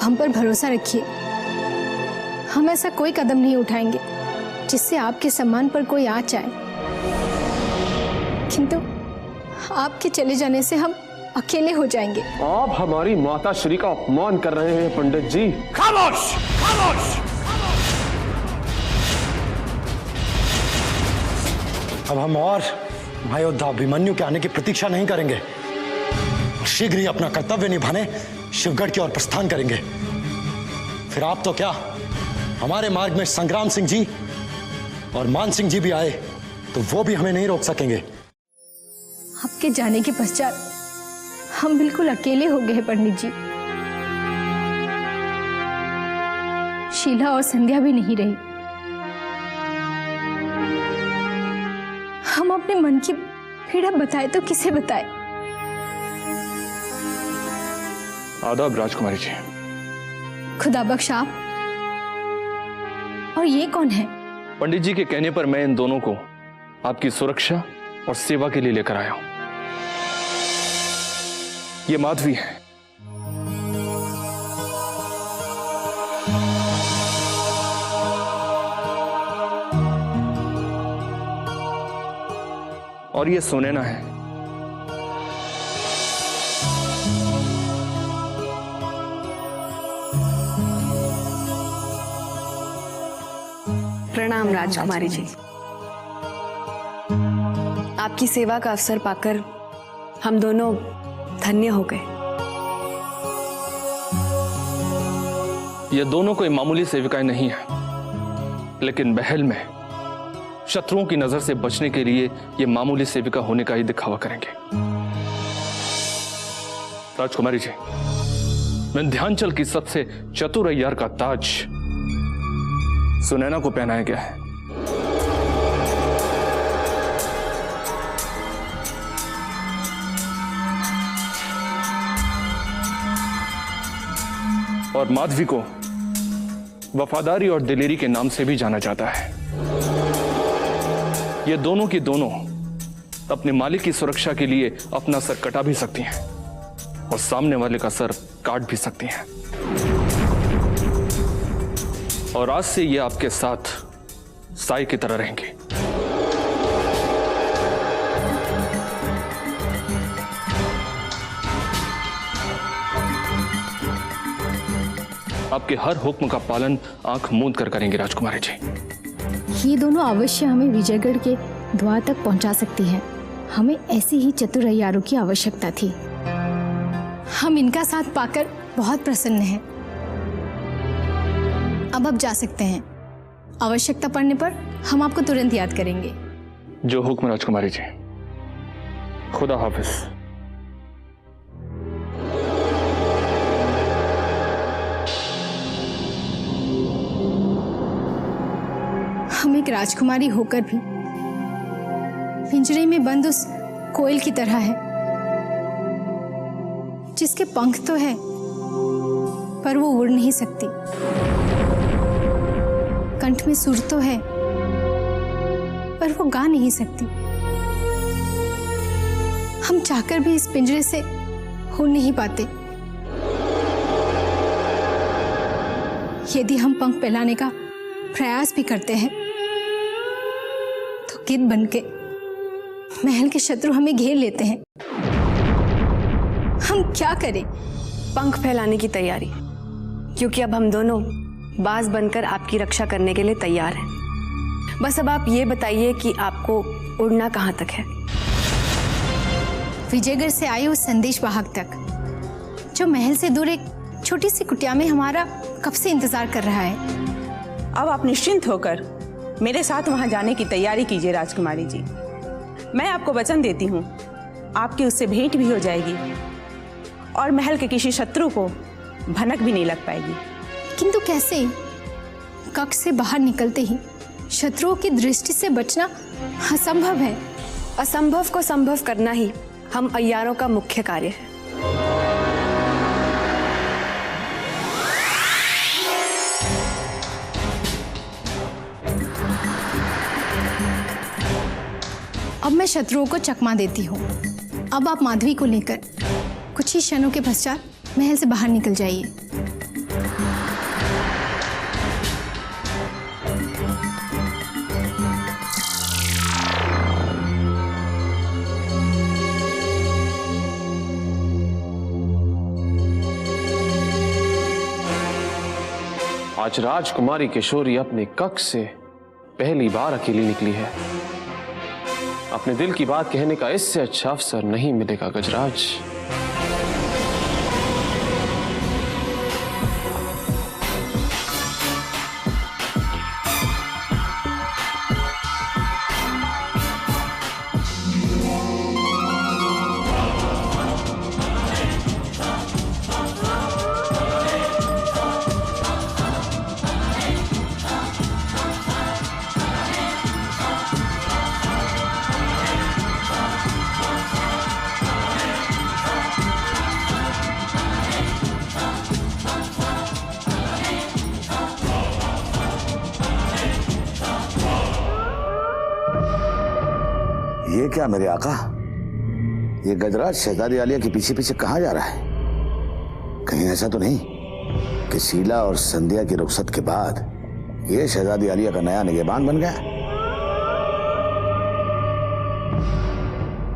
हम पर भरोसा रखिए, हम ऐसा कोई कदम नहीं उठाएंगे जिससे आपके सम्मान पर कोई आँच आए। किंतु आपके चले जाने से हम अकेले हो जाएंगे। आप हमारी माता श्री का अपमान कर रहे हैं पंडित जी। खामोश, खामोश। अब हम और महायोद्धा अभिमन्यु के आने की प्रतीक्षा नहीं करेंगे, शीघ्र ही अपना कर्तव्य निभाने शिवगढ़ की ओर प्रस्थान करेंगे। फिर आप तो क्या, हमारे मार्ग में संग्राम सिंह जी और मान सिंह जी भी आए तो वो भी हमें नहीं रोक सकेंगे। आपके जाने के पश्चात हम बिल्कुल अकेले हो गए पंडित जी। शीला और संध्या भी नहीं रही। हम अपने मन की पीड़ा बताए तो किसे बताए? आदाब राजकुमारी जी। खुदा बख्श आप। और ये कौन है? पंडित जी के कहने पर मैं इन दोनों को आपकी सुरक्षा और सेवा के लिए लेकर आया हूं। ये माधवी है। और ये सुनैना है। प्रणाम राजकुमारी जी। आपकी सेवा का अवसर पाकर हम दोनों धन्य हो गए। ये दोनों कोई मामूली सेविकाएं नहीं है, लेकिन महल में शत्रुओं की नजर से बचने के लिए ये मामूली सेविका होने का ही दिखावा करेंगे। राजकुमारी जी, विंध्याचल की सबसे चतुर अय्यार का ताज सुनैना को पहनाया गया है। और माधवी को वफादारी और दिलेरी के नाम से भी जाना जाता है। ये दोनों की दोनों अपने मालिक की सुरक्षा के लिए अपना सर कटा भी सकती हैं और सामने वाले का सर काट भी सकती हैं। और आज से ये आपके साथ साई की तरह रहेंगे। आपके हर हुक्म का पालन आंख मूंद कर करेंगे राजकुमारी जी। ये दोनों अवश्य हमें विजयगढ़ के द्वार तक पहुंचा सकती हैं। हमें ऐसी ही चतुर अय्यारों की आवश्यकता थी। हम इनका साथ पाकर बहुत प्रसन्न हैं। अब आप जा सकते हैं। आवश्यकता पड़ने पर हम आपको तुरंत याद करेंगे। जो हुक्म राजकुमारी जी। खुदा हाफिज। हम एक राजकुमारी होकर भी पिंजरे में बंद उस कोयल की तरह है, जिसके पंख तो है पर वो उड़ नहीं सकती। कंठ में सुर तो है पर वो गा नहीं सकती। हम चाहकर भी इस पिंजरे से उड़ नहीं पाते। यदि हम पंख फैलाने का प्रयास भी करते हैं तो गिद्ध बनके महल के शत्रु हमें घेर लेते हैं। हम क्या करें? पंख फैलाने की तैयारी, क्योंकि अब हम दोनों बाज बनकर आपकी रक्षा करने के लिए तैयार हैं। बस अब आप ये बताइए कि आपको उड़ना कहाँ तक है? विजयगढ़ से आए उस संदेश वाहक तक, जो महल से दूर एक छोटी सी कुटिया में हमारा कब से इंतजार कर रहा है। अब आप निश्चिंत होकर मेरे साथ वहां जाने की तैयारी कीजिए राजकुमारी जी। मैं आपको वचन देती हूँ, आपकी उससे भेंट भी हो जाएगी और महल के किसी शत्रु को भनक भी नहीं लग पाएगी। किंतु कैसे? कक्ष से बाहर निकलते ही शत्रुओं की दृष्टि से बचना असंभव है। असंभव को संभव करना ही हम अय्यारों का मुख्य कार्य है। अब मैं शत्रुओं को चकमा देती हूँ। अब आप माधवी को लेकर कुछ ही क्षणों के पश्चात महल से बाहर निकल जाइए। आज राजकुमारी किशोरी अपने कक्ष से पहली बार अकेली निकली है। अपने दिल की बात कहने का इससे अच्छा अवसर नहीं मिलेगा गजराज। ये क्या मेरे आका, ये गजराज शहजादी आलिया के पीछे पीछे कहाँ जा रहा है? कहीं ऐसा तो नहीं कि शीला और संध्या की रुखसत के बाद ये शहजादी आलिया का नया निगहबान बन गया?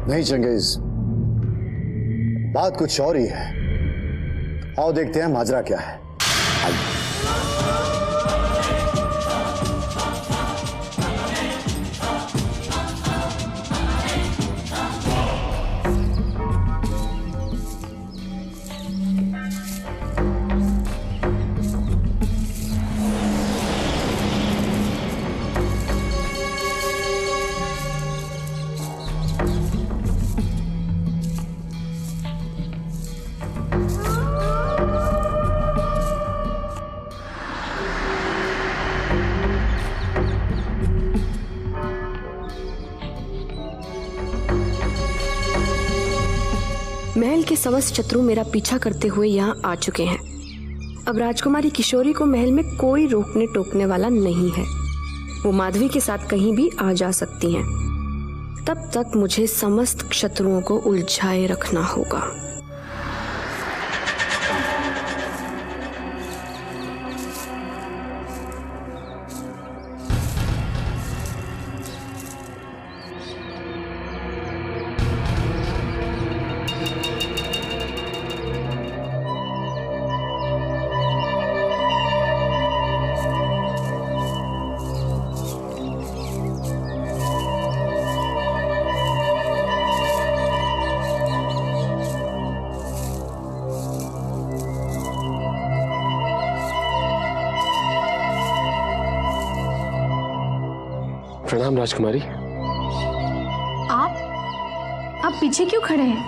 नहीं चंगेज, बात कुछ और ही है। आओ देखते हैं माजरा क्या है। महल के समस्त शत्रु मेरा पीछा करते हुए यहाँ आ चुके हैं। अब राजकुमारी किशोरी को महल में कोई रोकने टोकने वाला नहीं है। वो माधवी के साथ कहीं भी आ जा सकती हैं। तब तक मुझे समस्त शत्रुओं को उलझाए रखना होगा। प्रणाम राजकुमारी। आप पीछे क्यों खड़े हैं?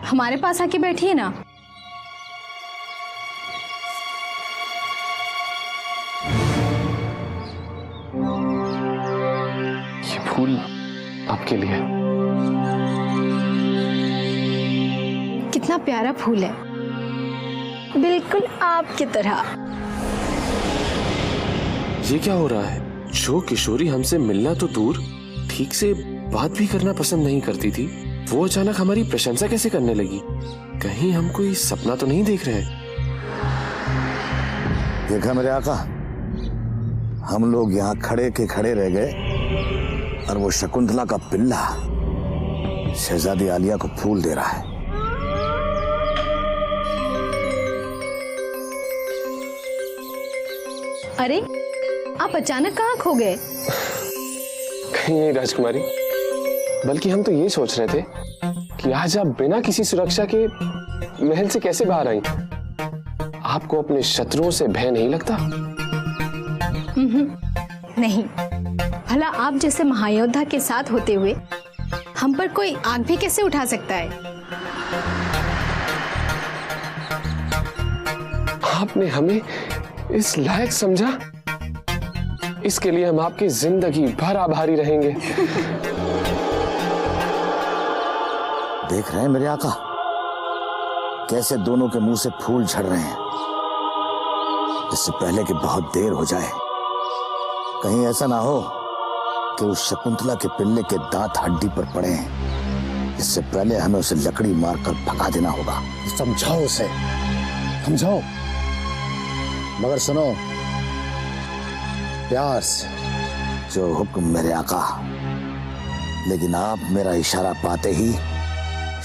हमारे पास आके बैठिए ना। ये फूल आपके लिए। कितना प्यारा फूल है, बिल्कुल आपकी तरह। ये क्या हो रहा है? जो किशोरी हमसे मिलना तो दूर, ठीक से बात भी करना पसंद नहीं करती थी, वो अचानक हमारी प्रशंसा कैसे करने लगी? कहीं हम कोई सपना तो नहीं देख रहे? देखा मेरे आका, हम लोग यहाँ खड़े के खड़े रह गए और वो शकुंतला का पिल्ला शहजादी आलिया को फूल दे रहा है। अरे, आप अचानक कहाँ खो गए? कहीं नहीं राजकुमारी, बल्कि हम तो ये सोच रहे थे कि आज आप बिना किसी सुरक्षा के महल से कैसे बाहर आई? आपको अपने शत्रुओं से भय नहीं लगता? नहीं, भला आप जैसे महायोद्धा के साथ होते हुए हम पर कोई आग भी कैसे उठा सकता है? आपने हमें इस लायक समझा, इसके लिए हम आपकी जिंदगी भर आभारी रहेंगे। देख रहे हैं मेरे आका, कैसे दोनों के मुंह से फूल झड़ रहे हैं। इससे पहले कि बहुत देर हो जाए, कहीं ऐसा ना हो कि उस शकुंतला के पिल्ले के दांत हड्डी पर पड़े हैं। इससे पहले हमें उसे लकड़ी मारकर भगा देना होगा। समझाओ उसे, समझाओ, मगर सुनो प्यार से। जो हुक्म मेरे आका। लेकिन आप मेरा इशारा पाते ही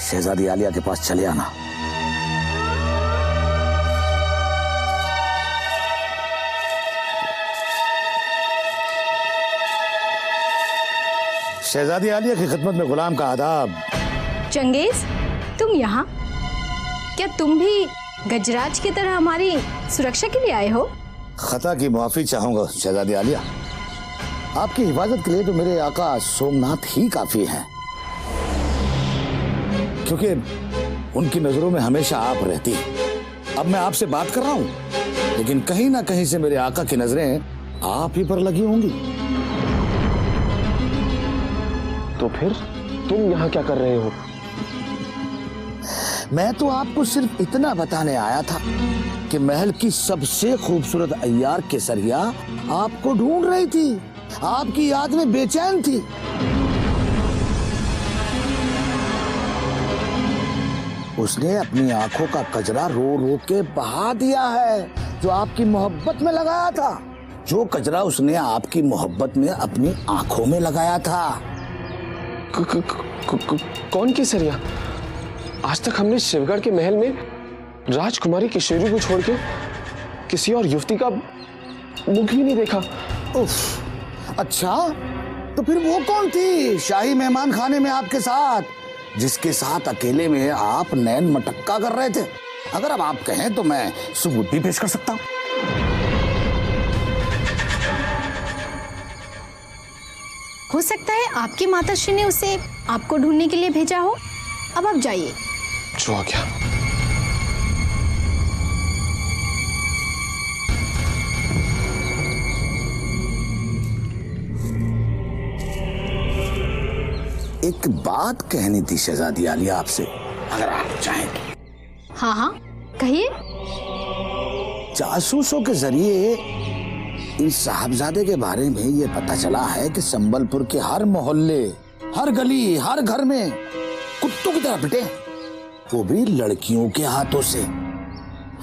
शहजादी आलिया के पास चले आना। शहजादी आलिया की खिदमत में गुलाम का आदाब। चंगेज, तुम यहाँ? क्या तुम भी गजराज की तरह हमारी सुरक्षा के लिए आए हो? खता की माफी चाहूंगा शहजादी आलिया। आपकी हिफाजत के लिए तो मेरे आका सोमनाथ ही काफी हैं, क्योंकि उनकी नजरों में हमेशा आप रहती। अब मैं आपसे बात कर रहा हूं, लेकिन कहीं ना कहीं से मेरे आका की नजरें आप ही पर लगी होंगी। तो फिर तुम यहाँ क्या कर रहे हो? मैं तो आपको सिर्फ इतना बताने आया था कि महल की सबसे खूबसूरत अय्यार केसरिया आपको ढूंढ रही थी, आपकी याद में बेचैन थी। उसने अपनी आंखों का कजरा रो रो के बहा दिया है, जो आपकी मोहब्बत में लगाया था। जो कजरा उसने आपकी मोहब्बत में अपनी आंखों में लगाया था। कौन केसरिया? आज तक हमने शिवगढ़ के महल में राजकुमारी किशोरी को छोड़ के किसी और युवती का मुख भी नहीं देखा। उफ, अच्छा, तो फिर वो कौन थी शाही मेहमान खाने में आपके साथ, जिसके साथ अकेले में आप नैन मटक्का कर रहे थे? अगर अब आप कहें तो मैं सबूत भी पेश कर सकता हूं। हो सकता है आपकी माताश्री ने उसे आपको ढूंढने के लिए भेजा हो। अब आप जाइए। जो आ गया। एक बात कहनी थी शहजादी आलिया आपसे, अगर आप चाहें। हाँ हाँ, कहिए। जासूसों के जरिए इस साहबजादे के बारे में ये पता चला है कि संबलपुर के हर मोहल्ले, हर गली, हर घर में कुत्तों की तरह पिटे, वो भी लड़कियों के हाथों से।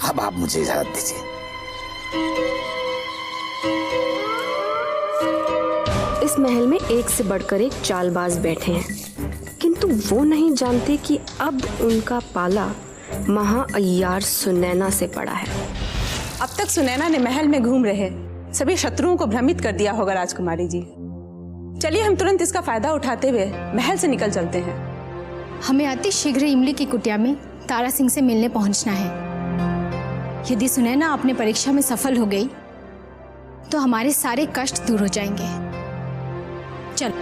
अब आप मुझे इजाजत दीजिए। इस महल में एक से बढ़कर एक चालबाज बैठे हैं, किंतु वो नहीं जानते कि अब उनका पाला महाअय्यार सुनैना से पड़ा है। अब तक सुनैना ने महल में घूम रहे सभी शत्रुओं को भ्रमित कर दिया होगा राजकुमारी जी। चलिए हम तुरंत इसका फायदा उठाते हुए महल से निकल चलते हैं। हमें अति शीघ्र इमली की कुटिया में तारा सिंह से मिलने पहुंचना है। यदि सुनैना अपने परीक्षा में सफल हो गई तो हमारे सारे कष्ट दूर हो जाएंगे। चल।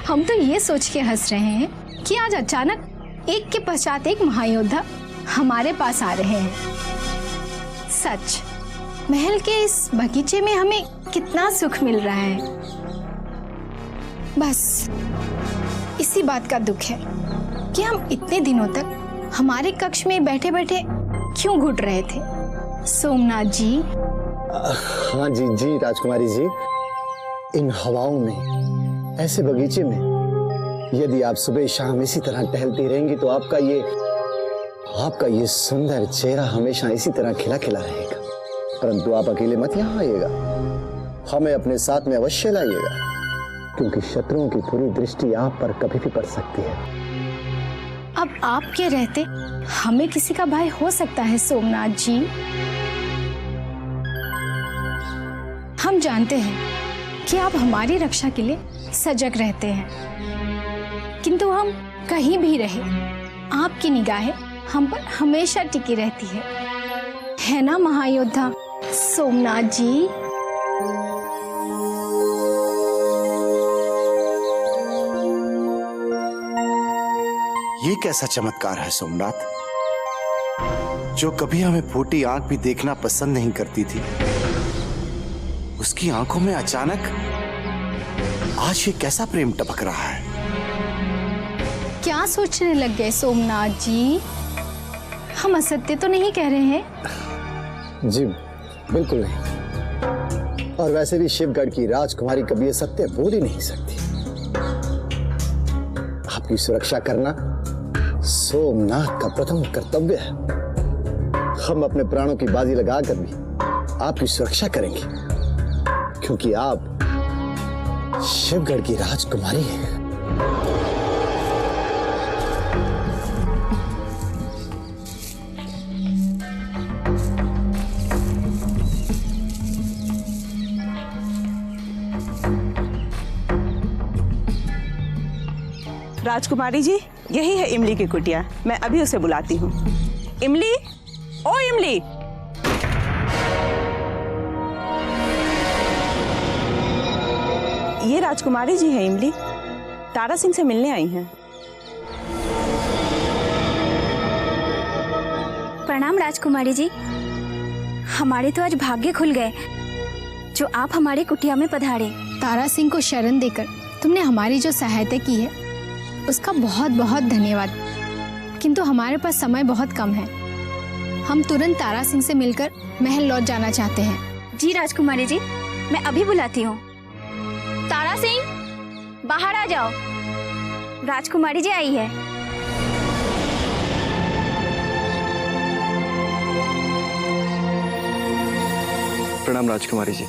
हम तो ये सोच के हंस रहे हैं कि आज अचानक एक के पश्चात एक महायोद्धा हमारे पास आ रहे हैं। सच, महल के इस बगीचे में हमें कितना सुख मिल रहा है। बस इसी बात का दुख है कि हम इतने दिनों तक हमारे कक्ष में बैठे बैठे क्यों घुट रहे थे। सोमनाथ जी। हाँ जी जी राजकुमारी जी, इन हवाओं में, ऐसे बगीचे में यदि आप सुबह शाम इसी तरह टहलती रहेंगी तो आपका ये सुंदर चेहरा हमेशा इसी तरह खिला खिला रहेगा। परंतु आप अकेले मत यहाँ आइएगा, हमें अपने साथ में अवश्य लाइएगा, क्योंकि शत्रुओं की बुरी दृष्टि आप पर कभी भी पड़ सकती है। अब आपके रहते हमें किसी का भय हो सकता है सोमनाथ जी। हम जानते हैं कि आप हमारी रक्षा के लिए सजग रहते हैं, किंतु हम कहीं भी रहे आपकी निगाहें हम पर हमेशा टिकी रहती है ना महायोद्धा सोमनाथ जी? ये कैसा चमत्कार है सोमनाथ? जो कभी हमें फूटी आंख भी देखना पसंद नहीं करती थी, उसकी आंखों में अचानक आज ये कैसा प्रेम टपक रहा है? क्या सोचने लग गए सोमनाथ जी? हम असत्य तो नहीं कह रहे हैं? जी बिल्कुल नहीं। और वैसे भी शिवगढ़ की राजकुमारी कभी ये सत्य बोल ही नहीं सकती। आपकी सुरक्षा करना सोमनाथ का प्रथम कर्तव्य है। हम अपने प्राणों की बाजी लगाकर भी आपकी सुरक्षा करेंगे, क्योंकि आप शिवगढ़ की राजकुमारी हैं। राजकुमारी जी, यही है इमली की कुटिया। मैं अभी उसे बुलाती हूँ। इमली, ओ इमली। ये राजकुमारी जी है इमली, तारा सिंह से मिलने आई हैं। प्रणाम राजकुमारी जी। हमारे तो आज भाग्य खुल गए जो आप हमारी कुटिया में पधारे। तारा सिंह को शरण देकर तुमने हमारी जो सहायता की है उसका बहुत बहुत धन्यवाद। किंतु हमारे पास समय बहुत कम है। हम तुरंत तारा सिंह से मिलकर महल लौट जाना चाहते हैं। जी राजकुमारी जी, मैं अभी बुलाती हूँ। तारा सिंह, बाहर आ जाओ, राजकुमारी जी आई है। प्रणाम राजकुमारी जी।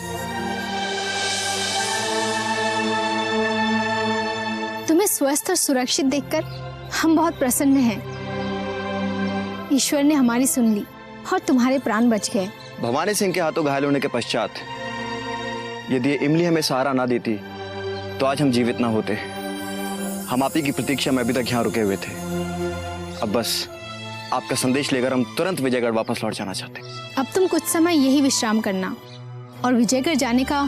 तुम्हें स्वस्थ और सुरक्षित देखकर हम बहुत प्रसन्न हैं। ईश्वर ने हमारी सुन ली और तुम्हारे प्राण बच गए। भवानी सिंह के हाथों घायल होने के पश्चात यदि ये इमली हमें सहारा ना देती तो आज हम जीवित ना होते। हम आप ही की प्रतीक्षा में अभी तक यहाँ रुके हुए थे। अब बस आपका संदेश लेकर हम तुरंत विजयगढ़ वापस लौट जाना चाहते। अब तुम कुछ समय यही विश्राम करना और विजयगढ़ जाने का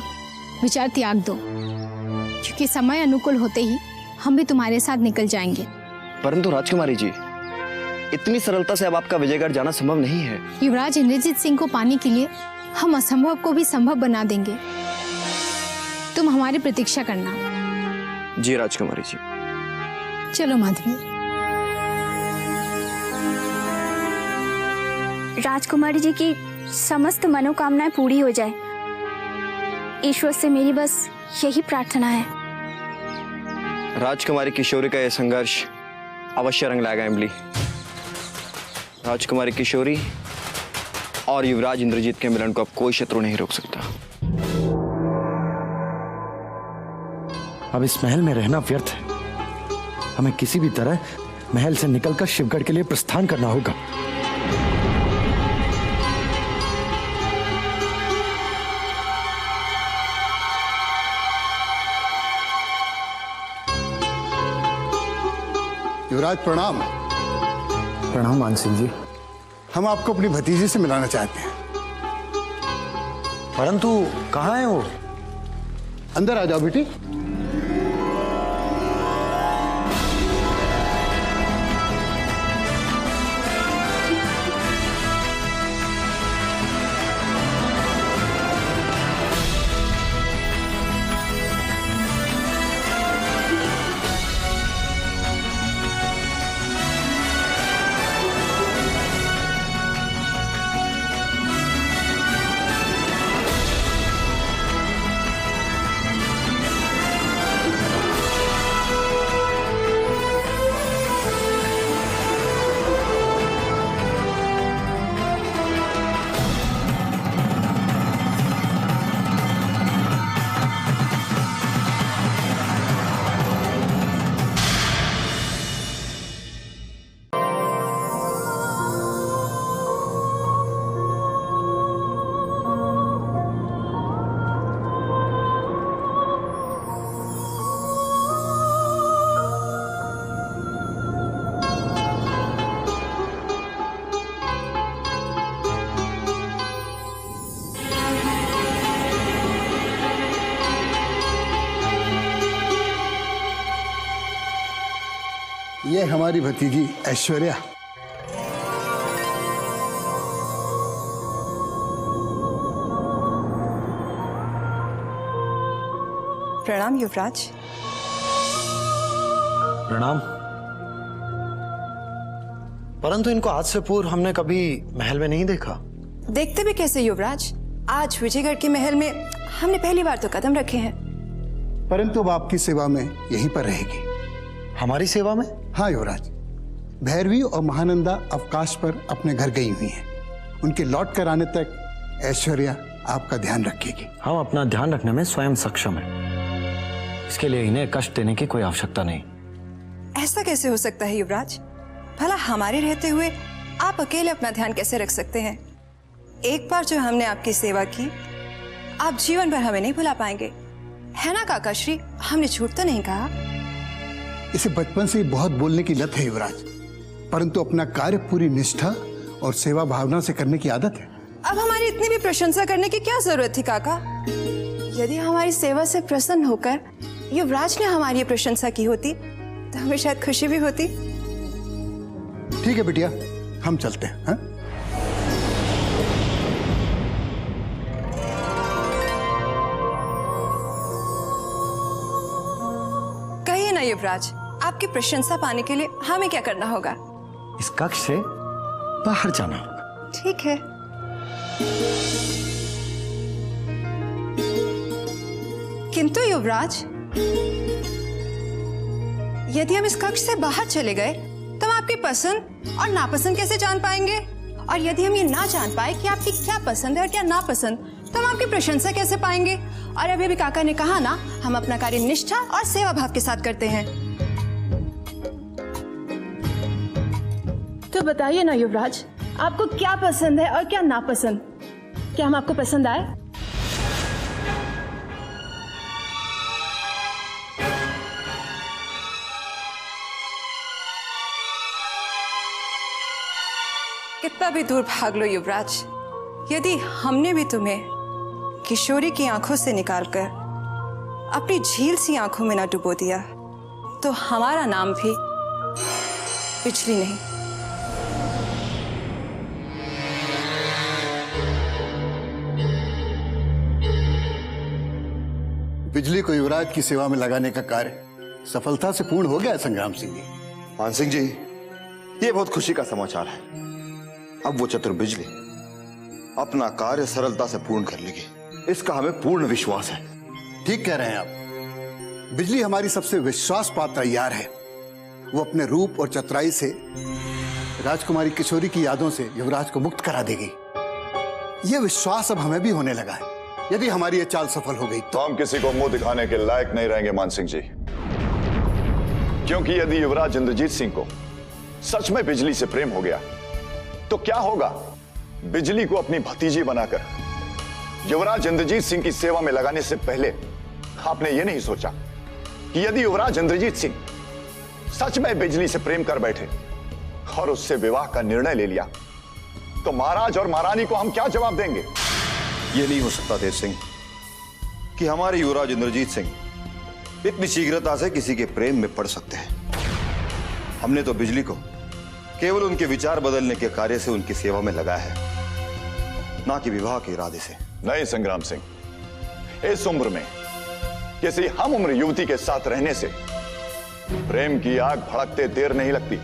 विचार त्याग दो, क्योंकि समय अनुकूल होते ही हम भी तुम्हारे साथ निकल जाएंगे। परंतु राजकुमारी जी, इतनी सरलता से अब आपका विजयगढ़ जाना संभव नहीं है। युवराज इंद्रजीत सिंह को पाने के लिए हम असंभव को भी संभव बना देंगे। तुम हमारी प्रतीक्षा करना। जी राजकुमारी जी। चलो माधवी। राजकुमारी जी की समस्त मनोकामनाएं पूरी हो जाए, ईश्वर से मेरी बस यही प्रार्थना है। राजकुमारी किशोरी का यह संघर्ष अवश्य रंग लाएगा इमली। राजकुमारी किशोरी और युवराज इंद्रजीत के मिलन को अब कोई शत्रु नहीं रोक सकता। अब इस महल में रहना व्यर्थ है। हमें किसी भी तरह महल से निकलकर शिवगढ़ के लिए प्रस्थान करना होगा। युवराज प्रणाम। प्रणाम मान सिंह जी। हम आपको अपनी भतीजी से मिलाना चाहते हैं। परंतु कहाँ है वो? अंदर आ जाओ बेटी। ये हमारी भतीजी ऐश्वर्या। प्रणाम युवराज। प्रणाम। परंतु इनको आज से पूर्व हमने कभी महल में नहीं देखा। देखते भी कैसे युवराज, आज विजयगढ़ के महल में हमने पहली बार तो कदम रखे हैं। परंतु अब आपकी सेवा में यहीं पर रहेगी। हमारी सेवा में? हाँ युवराज, भैरवी और महानंदा अवकाश पर अपने घर गई हुई हैं। उनके लौट कर आने तक ऐश्वर्या आपका ध्यान रखेगी। हम अपना ध्यान रखने में स्वयं सक्षम हैं। इसके लिए इन्हें कष्ट देने की कोई आवश्यकता नहीं। ऐसा कैसे हो सकता है युवराज? भला हमारे रहते हुए आप अकेले अपना ध्यान कैसे रख सकते हैं? एक बार जो हमने आपकी सेवा की, आप जीवन भर हमें नहीं भुला पाएंगे, है ना काका श्री? हमने झूठ तो नहीं कहा। इसे बचपन से बहुत बोलने की लत है युवराज, परंतु अपना कार्य पूरी निष्ठा और सेवा भावना से करने की आदत है। अब हमारी इतनी भी प्रशंसा करने की क्या जरूरत थी काका? यदि हमारी सेवा से प्रसन्न होकर युवराज ने हमारी प्रशंसा की होती तो हमें शायद खुशी भी होती। ठीक है बिटिया, हम चलते हैं। हाँ? कहिए ना युवराज, आपकी प्रशंसा पाने के लिए हमें क्या करना होगा? इस कक्ष से बाहर जाना होगा। ठीक है। किंतु युवराज, यदि हम इस कक्ष से बाहर चले गए तो हम आपकी पसंद और नापसंद कैसे जान पाएंगे? और यदि हम ये ना जान पाए कि आपकी क्या पसंद है और क्या नापसंद, तो हम आपकी प्रशंसा कैसे पाएंगे? और अभी भी काका ने कहा ना, हम अपना कार्य निष्ठा और सेवा भाव के साथ करते हैं। तो बताइए ना युवराज, आपको क्या पसंद है और क्या नापसंद? क्या हम आपको पसंद आए? कितना भी दूर भाग लो युवराज, यदि हमने भी तुम्हें किशोरी की आंखों से निकालकर अपनी झील सी आंखों में ना डुबो दिया, तो हमारा नाम भी बिजली नहीं। बिजली को युवराज की सेवा में लगाने का कार्य सफलता से पूर्ण हो गया है संग्राम सिंह जी। मान सिंह जी, ये बहुत खुशी का समाचार है। अब वो चतुर बिजली अपना कार्य सरलता से पूर्ण कर लेगी, इसका हमें पूर्ण विश्वास है। ठीक कह रहे हैं आप। बिजली हमारी सबसे विश्वास पात्र यार है। वो अपने रूप और चतुराई से राजकुमारी किशोरी की यादों से युवराज को मुक्त करा देगी। ये विश्वास अब हमें भी होने लगा है। यदि हमारी ये चाल सफल हो गई तो हम किसी को मुंह दिखाने के लायक नहीं रहेंगे मान सिंह जी, क्योंकि यदि युवराज इंद्रजीत सिंह को सच में बिजली से प्रेम हो गया तो क्या होगा? बिजली को अपनी भतीजी बनाकर युवराज इंद्रजीत सिंह की सेवा में लगाने से पहले आपने यह नहीं सोचा कि यदि युवराज इंद्रजीत सिंह सच में बिजली से प्रेम कर बैठे और उससे विवाह का निर्णय ले लिया तो महाराज और महारानी को हम क्या जवाब देंगे? यह नहीं हो सकता देव सिंह कि हमारे युवराज इंद्रजीत सिंह इतनी शीघ्रता से किसी के प्रेम में पड़ सकते हैं। हमने तो बिजली को केवल उनके विचार बदलने के कार्य से उनकी सेवा में लगाया है, ना कि विवाह के इरादे से। नहीं संग्राम सिंह, इस उम्र में किसी हम उम्र युवती के साथ रहने से प्रेम की आग भड़कते देर नहीं लगती,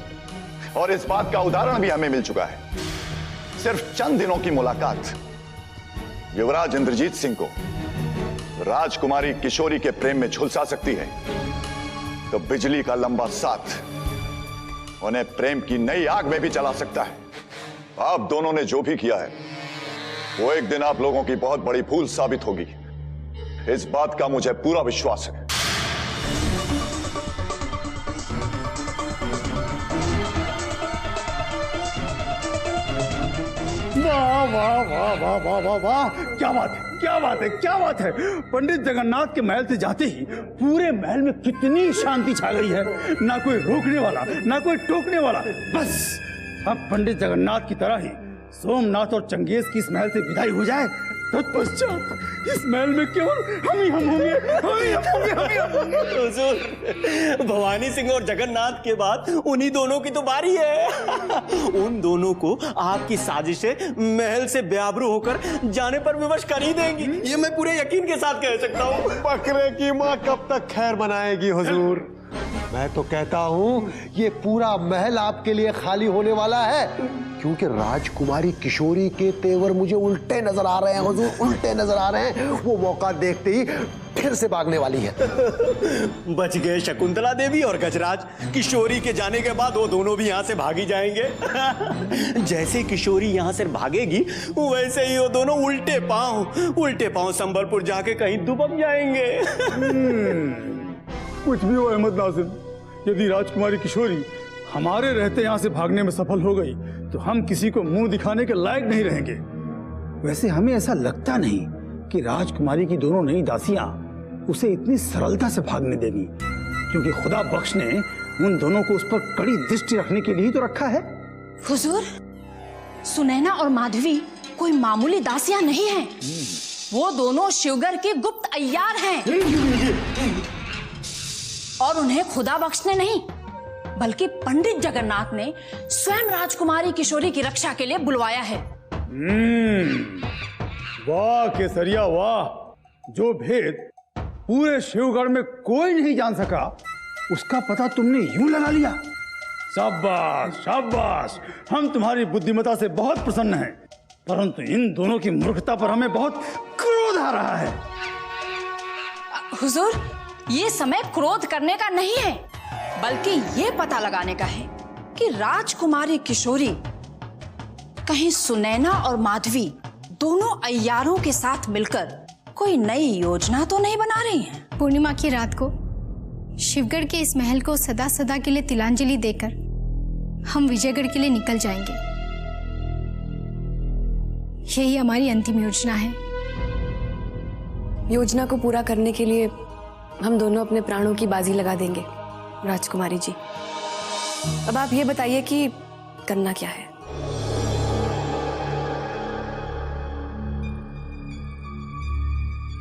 और इस बात का उदाहरण भी हमें मिल चुका है। सिर्फ चंद दिनों की मुलाकात युवराज इंद्रजीत सिंह को राजकुमारी किशोरी के प्रेम में झुलसा सकती है, तो बिजली का लंबा साथ उन्हें प्रेम की नई आग में भी चला सकता है। आप दोनों ने जो भी किया है वो एक दिन आप लोगों की बहुत बड़ी भूल साबित होगी, इस बात का मुझे पूरा विश्वास है। वाह वाह वाह वाह वाह वाह वाह, क्या बात है, क्या बात है, क्या बात है। पंडित जगन्नाथ के महल से जाते ही पूरे महल में कितनी शांति छा गई है। ना कोई रोकने वाला, ना कोई टोकने वाला। बस अब पंडित जगन्नाथ की तरह ही सोमनाथ और चंगेज की इस महल से विदाई हो जाए, तत्पश्चात इस महल में केवल हम ही हम होंगे, हम ही हम होंगे, हम ही हम होंगे। हुजूर, भवानी सिंह और जगन्नाथ के बाद उन्हीं दोनों की तो बारी है। उन दोनों को आपकी साजिशें महल से बेआबरू होकर जाने पर विवश कर ही देंगी, ये मैं पूरे यकीन के साथ कह सकता हूँ। बकरे की माँ कब तक खैर मनाएगी हुजूर? मैं तो कहता हूँ ये पूरा महल आपके लिए खाली होने वाला है, क्योंकि राजकुमारी किशोरी के तेवर मुझे उल्टे नजर आ रहे हैं हुजूर, उल्टे नजर आ रहे हैं। वो मौका देखते ही फिर से भागने वाली है। बच गए शकुंतला देवी और गजराज। किशोरी के जाने के बाद वो दोनों भी यहाँ से भागी जाएंगे। जैसे किशोरी यहाँ से भागेगी वैसे ही वो दोनों उल्टे पांव संबलपुर जाके कहीं दुबक जाएंगे। कुछ भी हो अहमद नाजिम, यदि राजकुमारी किशोरी हमारे रहते यहाँ से भागने में सफल हो गई तो हम किसी को मुंह दिखाने के लायक नहीं रहेंगे। वैसे हमें ऐसा लगता नहीं कि राजकुमारी की दोनों नई दासियां उसे इतनी सरलता से भागने देंगी, क्योंकि खुदा बख्श ने उन दोनों को उस पर कड़ी दृष्टि रखने के लिए ही तो रखा है। हुजूर, सुनैना और माधवी कोई मामूली दासियां नहीं हैं। वो दोनों शिवगढ़ के गुप्त अय्यार हैं और उन्हें खुदा बख्श ने नहीं बल्कि पंडित जगन्नाथ ने स्वयं राजकुमारी किशोरी की रक्षा के लिए बुलवाया है। वाह केसरिया वाह, जो भेद पूरे शिवगढ़ में कोई नहीं जान सका उसका पता तुमने यूं लगा लिया। शाबाश शाबाश, हम तुम्हारी बुद्धिमत्ता से बहुत प्रसन्न हैं, परंतु इन दोनों की मूर्खता पर हमें बहुत क्रोध आ रहा है। हुजूर, ये समय क्रोध करने का नहीं है, बल्कि ये पता लगाने का है कि राजकुमारी किशोरी कहीं सुनैना और माधवी दोनों अय्यारों के साथ मिलकर कोई नई योजना तो नहीं बना रही हैं। पूर्णिमा की रात को शिवगढ़ के इस महल को सदा सदा के लिए तिलांजलि देकर हम विजयगढ़ के लिए निकल जाएंगे। यही हमारी अंतिम योजना है। योजना को पूरा करने के लिए हम दोनों अपने प्राणों की बाजी लगा देंगे राजकुमारी जी। अब आप ये बताइए कि करना क्या है।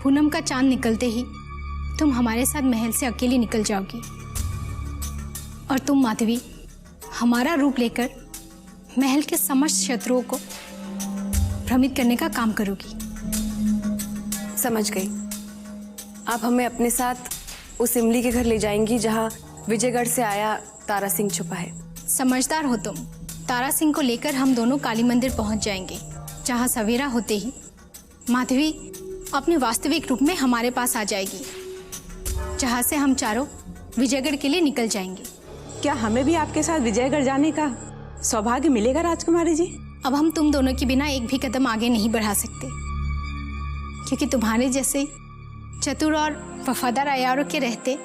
पूनम का चांद निकलते ही तुम हमारे साथ महल से अकेली निकल जाओगी और तुम माधवी हमारा रूप लेकर महल के समस्त शत्रुओं को भ्रमित करने का काम करोगी। समझ गई। आप हमें अपने साथ उस इमली के घर ले जाएंगी जहां विजयगढ़ से आया तारा सिंह छुपा है। समझदार हो तुम। तारा सिंह को लेकर हम दोनों काली मंदिर पहुंच जाएंगे, जहां सवेरा होते ही माधवी अपने वास्तविक रूप में हमारे पास आ जाएगी, जहां से हम चारों विजयगढ़ के लिए निकल जाएंगे। क्या हमें भी आपके साथ विजयगढ़ जाने का सौभाग्य मिलेगा राजकुमारी जी? अब हम तुम दोनों के बिना एक भी कदम आगे नहीं बढ़ा सकते, क्योंकि तुम्हारे जैसे चतुर और वफादार अय्यारों के रहते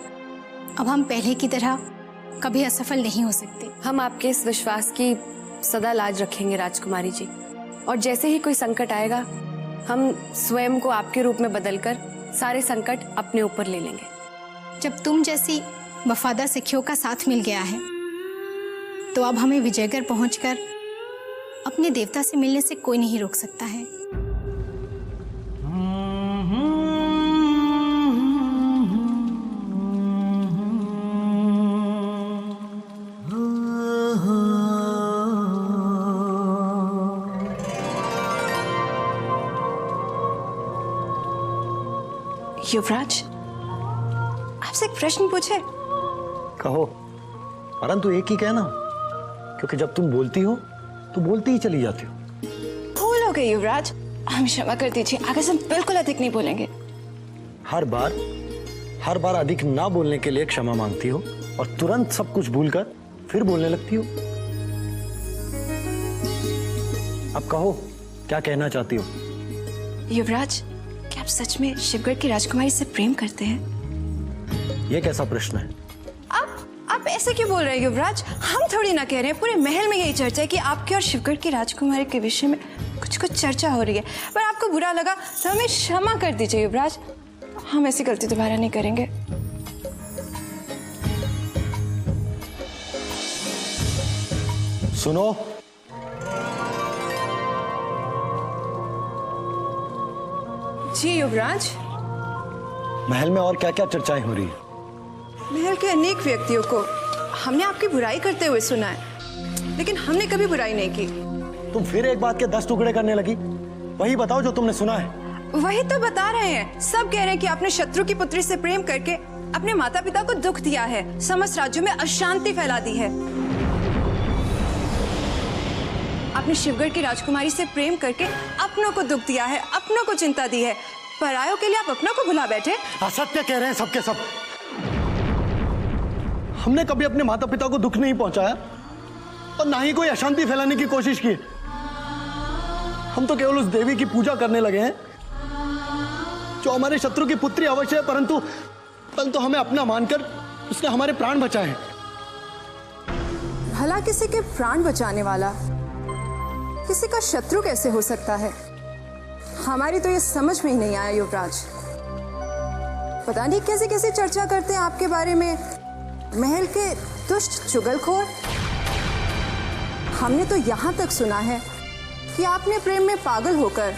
अब हम पहले की तरह कभी असफल नहीं हो सकते। हम आपके इस विश्वास की सदा लाज रखेंगे राजकुमारी जी, और जैसे ही कोई संकट आएगा हम स्वयं को आपके रूप में बदलकर सारे संकट अपने ऊपर ले लेंगे। जब तुम जैसी वफादार सखियों का साथ मिल गया है तो अब हमें विजयगढ़ पहुंचकर अपने देवता से मिलने से कोई नहीं रोक सकता है। युवराज, आपसे एक प्रश्न पूछे? कहो, परंतु एक ही कहना, क्योंकि जब तुम बोलती हो तो बोलती ही चली जाती हो। भूल हो गई युवराज, हमें क्षमा कर दीजिए। आगे से हम बिल्कुल अधिक नहीं बोलेंगे। हर बार अधिक ना बोलने के लिए क्षमा मांगती हो और तुरंत सब कुछ भूलकर फिर बोलने लगती हो। अब कहो, क्या कहना चाहती हो? युवराज, क्या आप सच में शिवगढ़ की राजकुमारी से प्रेम करते हैं? यह कैसा प्रश्न है? आप ऐसे क्यों बोल रहे हैं युवराज? हम थोड़ी ना कह रहे हैं, पूरे महल में यही चर्चा है कि आपके और शिवगढ़ की राजकुमारी के विषय में कुछ चर्चा हो रही है। पर आपको बुरा लगा तो हमें क्षमा कर दीजिए युवराज, हम ऐसी गलती दोबारा नहीं करेंगे। सुनो, जी युवराज। महल में और क्या क्या चर्चाएं हो रही है? महल के अनेक व्यक्तियों को हमने आपकी बुराई करते हुए सुना है, लेकिन हमने कभी बुराई नहीं की। तुम फिर एक बात के 10 टुकड़े करने लगी। वही बताओ जो तुमने सुना है। वही तो बता रहे हैं। सब कह रहे हैं कि आपने शत्रु की पुत्री से प्रेम करके अपने माता पिता को दुख दिया है, समस्त राज्यों में अशांति फैला दी है। आपने शिवगढ़ की राजकुमारी से प्रेम करके अपनों को दुख दिया है, अपनों को चिंता दी है। परायों के लिए आप अपनों को भुला बैठे। असत्य कह रहे हैं सबके सब। हमने कभी अपने माता पिता को दुख नहीं पहुंचाया और ना ही कोई अशांति फैलाने की कोशिश की। हम तो केवल उस देवी की पूजा करने लगे हैं जो हमारे शत्रु की पुत्री अवश्य है, परंतु हमें अपना मानकर उसने हमारे प्राण बचाए हैं। भला किसी के प्राण बचाने वाला किसी का शत्रु कैसे हो सकता है? हमारी तो ये समझ में ही नहीं आया युवराज। पता नहीं कैसे कैसे चर्चा करते हैं आपके बारे में, महल के दुष्ट चुगलखोर। हमने तो यहाँ तक सुना है कि आपने प्रेम में पागल होकर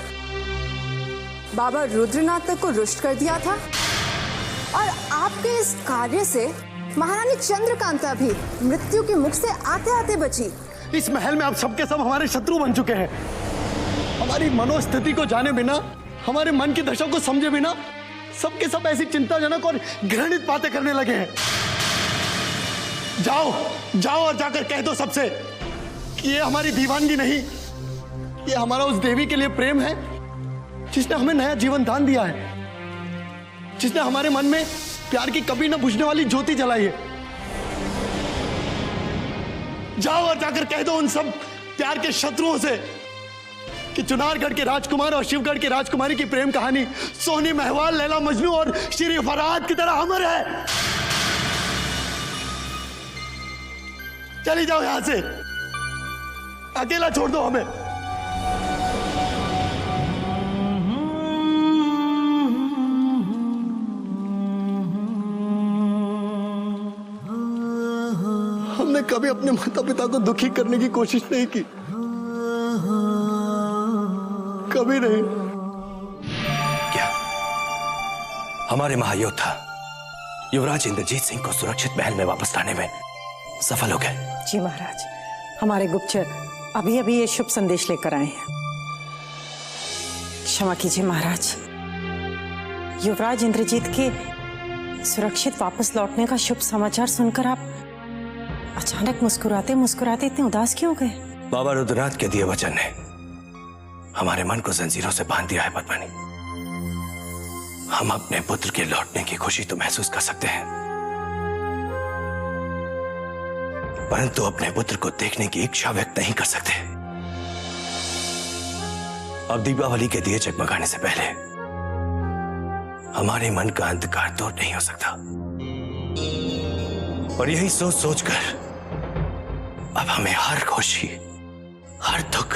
बाबा रुद्रनाथ तक को रुष्ट कर दिया था, और आपके इस कार्य से महारानी चंद्रकांता भी मृत्यु के मुख से आते आते बची। इस महल में आप सबके सब हमारे शत्रु बन चुके हैं। हमारी मनोस्थिति को जाने बिना, हमारे मन की दशा को समझे बिना सबके सब ऐसी चिंताजनक और घृणित बातें करने लगे हैं। जाओ जाओ और जाकर कह दो सबसे कि ये हमारी दीवानगी नहीं, ये हमारा उस देवी के लिए प्रेम है जिसने हमें नया जीवन दान दिया है, जिसने हमारे मन में प्यार की कभी न बुझने वाली ज्योति जलाई है। जाओ और जाकर कह दो उन सब प्यार के शत्रुओं से कि चुनारगढ़ के राजकुमार और शिवगढ़ की राजकुमारी की प्रेम कहानी सोनी महवाल, लैला मजनू और श्री फरहाद की तरह अमर है। चली जाओ यहां से, अकेला छोड़ दो हमें। हमने कभी अपने माता पिता को दुखी करने की कोशिश नहीं की, कभी नहीं। क्या हमारे महायोद्धा युवराज इंद्रजीत सिंह को सुरक्षित महल में वापस लाने में सफल हो गए? जी महाराज, हमारे गुप्तचर अभी अभी ये शुभ संदेश लेकर आए हैं। क्षमा कीजिए महाराज, युवराज इंद्रजीत के सुरक्षित वापस लौटने का शुभ समाचार सुनकर आप अचानक मुस्कुराते मुस्कुराते इतने उदास क्यों गए? बाबा रुद्रनाथ के दिए वचन ने हमारे मन को जंजीरों से बांध दिया है पद्मनी। हम अपने पुत्र के लौटने की खुशी तो महसूस कर सकते हैं, परंतु अपने पुत्र को देखने की इच्छा व्यक्त नहीं कर सकते। अब दीपावली के दिए जगमगाने से पहले हमारे मन का अंधकार दूर नहीं हो सकता, और यही सोच सोचकर अब हमें हर खुशी, हर दुख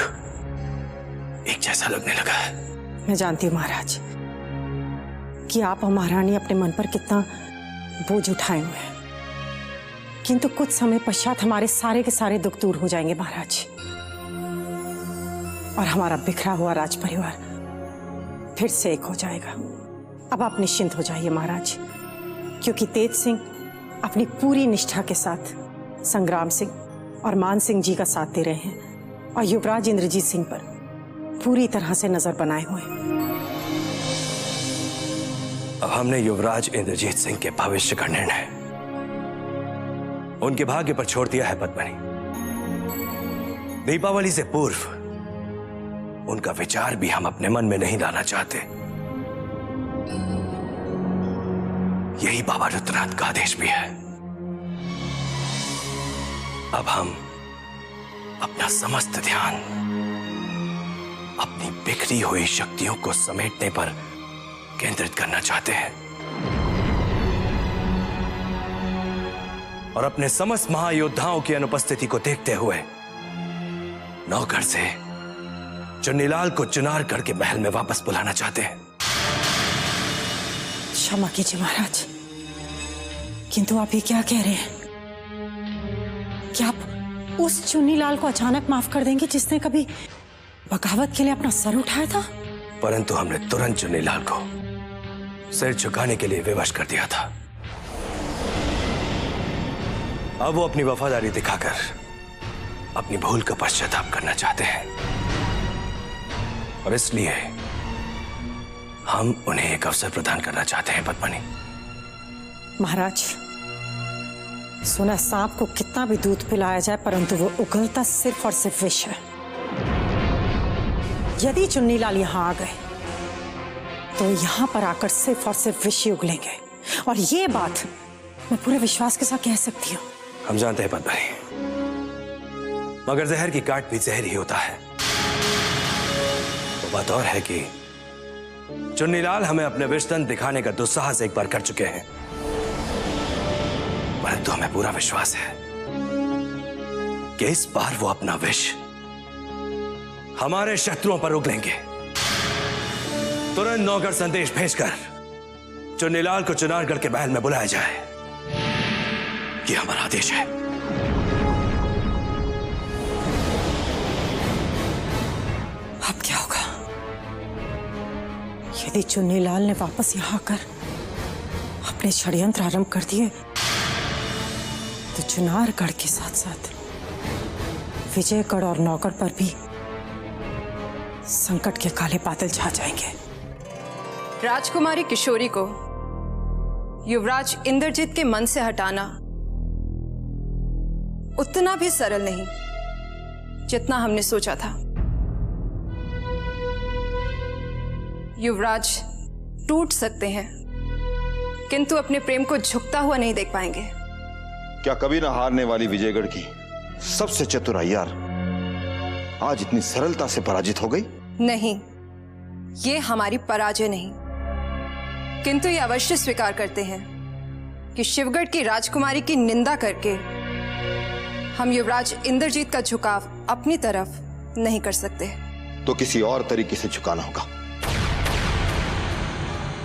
एक जैसा लगने लगा है। मैं जानती हूँ महाराज कि आप और महारानी अपने मन पर कितना बोझ उठाए हुए हैं, किंतु कुछ समय पश्चात हमारे सारे के सारे दुख दूर हो जाएंगे महाराज, और हमारा बिखरा हुआ राज परिवार फिर से एक हो जाएगा। अब आप निश्चिंत हो जाइए महाराज, क्योंकि तेज सिंह अपनी पूरी निष्ठा के साथ संग्राम सिंह और मान सिंह जी का साथ दे रहे हैं, और युवराज इंद्रजीत सिंह पर पूरी तरह से नजर बनाए हुए हैं। अब हमने युवराज इंद्रजीत सिंह के भविष्य का निर्णय उनके भाग्य पर छोड़ दिया है पद्मनी। दीपावली से पूर्व उनका विचार भी हम अपने मन में नहीं लाना चाहते। यही बाबा रुद्रनाथ का आदेश भी है। अब हम अपना समस्त ध्यान अपनी बिखरी हुई शक्तियों को समेटने पर केंद्रित करना चाहते हैं, और अपने समस्त महायोद्धाओं की अनुपस्थिति को देखते हुए नौकर से चुन्नीलाल को चुनारगढ़ के महल में वापस बुलाना चाहते हैं। क्षमा कीजिए महाराज, किंतु आप ये क्या कह रहे हैं? क्या आप उस चुन्नीलाल को अचानक माफ कर देंगे जिसने कभी बगावत के लिए अपना सर उठाया था? परंतु हमने तुरंत चुन्नीलाल को सिर झुकाने के लिए विवश कर दिया था। अब वो अपनी वफादारी दिखाकर अपनी भूल का पश्चाताप करना चाहते हैं और इसलिए हम उन्हें एक अवसर प्रदान करना चाहते हैं। पद्मनी महाराज, सुना सांप को कितना भी दूध पिलाया जाए परंतु वो उगलता सिर्फ और सिर्फ विष है। यदि चुन्नीलाल यहाँ आ गए तो यहाँ पर आकर सिर्फ और सिर्फ विष ही उगलेंगे और ये बात मैं पूरे विश्वास के साथ कह सकती हूँ। हम जानते हैं पद्मनी, मगर जहर की काट भी जहर ही होता है। तो बात और है कि चुन्नीलाल हमें अपने विषदंत दिखाने का दुस्साहस एक बार कर चुके हैं, परंतु हमें पूरा विश्वास है कि इस बार वो अपना विष हमारे शत्रुओं पर उगलेंगे। तुरंत नौकर संदेश भेजकर चुन्नीलाल को चुनारगढ़ के महल में बुलाया जाए, ये हमारा आदेश है। अब क्या होगा? यदि चुन्नीलाल ने वापस यहाँ आकर अपने षड्यंत्र आरंभ कर दिए तो चुनारगढ़ के साथ साथ विजयगढ़ और नौगढ़ पर भी संकट के काले बादल छा जाएंगे। राजकुमारी किशोरी को युवराज इंद्रजीत के मन से हटाना उतना भी सरल नहीं जितना हमने सोचा था। युवराज टूट सकते हैं किंतु अपने प्रेम को झुकता हुआ नहीं देख पाएंगे। क्या कभी ना हारने वाली विजयगढ़ की सबसे चतुर अय्यार आज इतनी सरलता से पराजित हो गई? नहीं, ये हमारी पराजय नहीं, किंतु ये अवश्य स्वीकार करते हैं कि शिवगढ़ की राजकुमारी की निंदा करके हम युवराज इंद्रजीत का झुकाव अपनी तरफ नहीं कर सकते। तो किसी और तरीके से झुकाना होगा।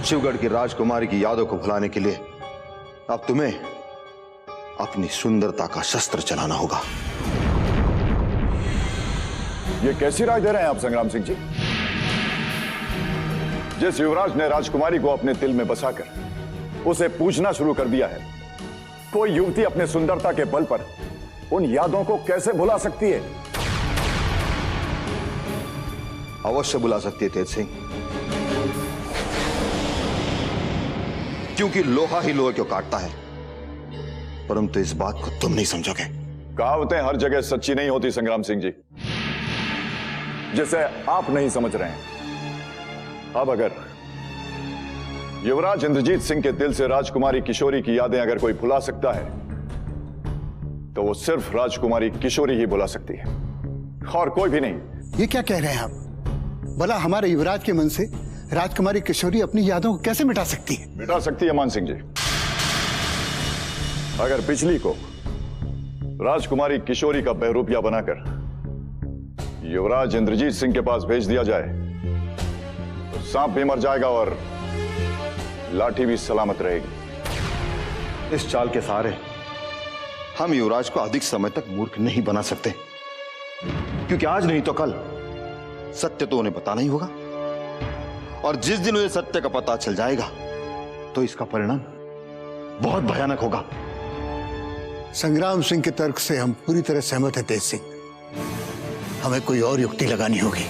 शिवगढ़ की राजकुमारी की यादों को भुलाने के लिए अब तुम्हें अपनी सुंदरता का शस्त्र चलाना होगा। ये कैसी राय दे रहे हैं आप संग्राम सिंह जी? जिस युवराज ने राजकुमारी को अपने दिल में बसाकर उसे पूछना शुरू कर दिया है, कोई युवती अपने सुंदरता के बल पर उन यादों को कैसे भुला सकती है? अवश्य बुला सकती है तेज सिंह, क्योंकि लोहा ही लोहे को काटता है। परंतु इस बात को तुम नहीं समझोगे। कहावतें हर जगह सच्ची नहीं होती संग्राम सिंह जी, जिसे आप नहीं समझ रहे हैं। अब अगर युवराज इंद्रजीत सिंह के दिल से राजकुमारी किशोरी की यादें अगर कोई भुला सकता है तो वो सिर्फ राजकुमारी किशोरी ही भुला सकती है और कोई भी नहीं। ये क्या कह रहे हैं आप? भला हमारे युवराज के मन से राजकुमारी किशोरी अपनी यादों को कैसे मिटा सकती है? मिटा सकती है मान सिंह जी, अगर बिजली को राजकुमारी किशोरी का बहरूपिया बनाकर युवराज इंद्रजीत सिंह के पास भेज दिया जाए तो सांप भी मर जाएगा और लाठी भी सलामत रहेगी। इस चाल के सहारे हम युवराज को अधिक समय तक मूर्ख नहीं बना सकते, क्योंकि आज नहीं तो कल सत्य तो उन्हें पता नहीं होगा और जिस दिन उन्हें सत्य का पता चल जाएगा तो इसका परिणाम बहुत भयानक होगा। संग्राम सिंह के तर्क से हम पूरी तरह सहमत हैं तेज सिंह, हमें कोई और युक्ति लगानी होगी।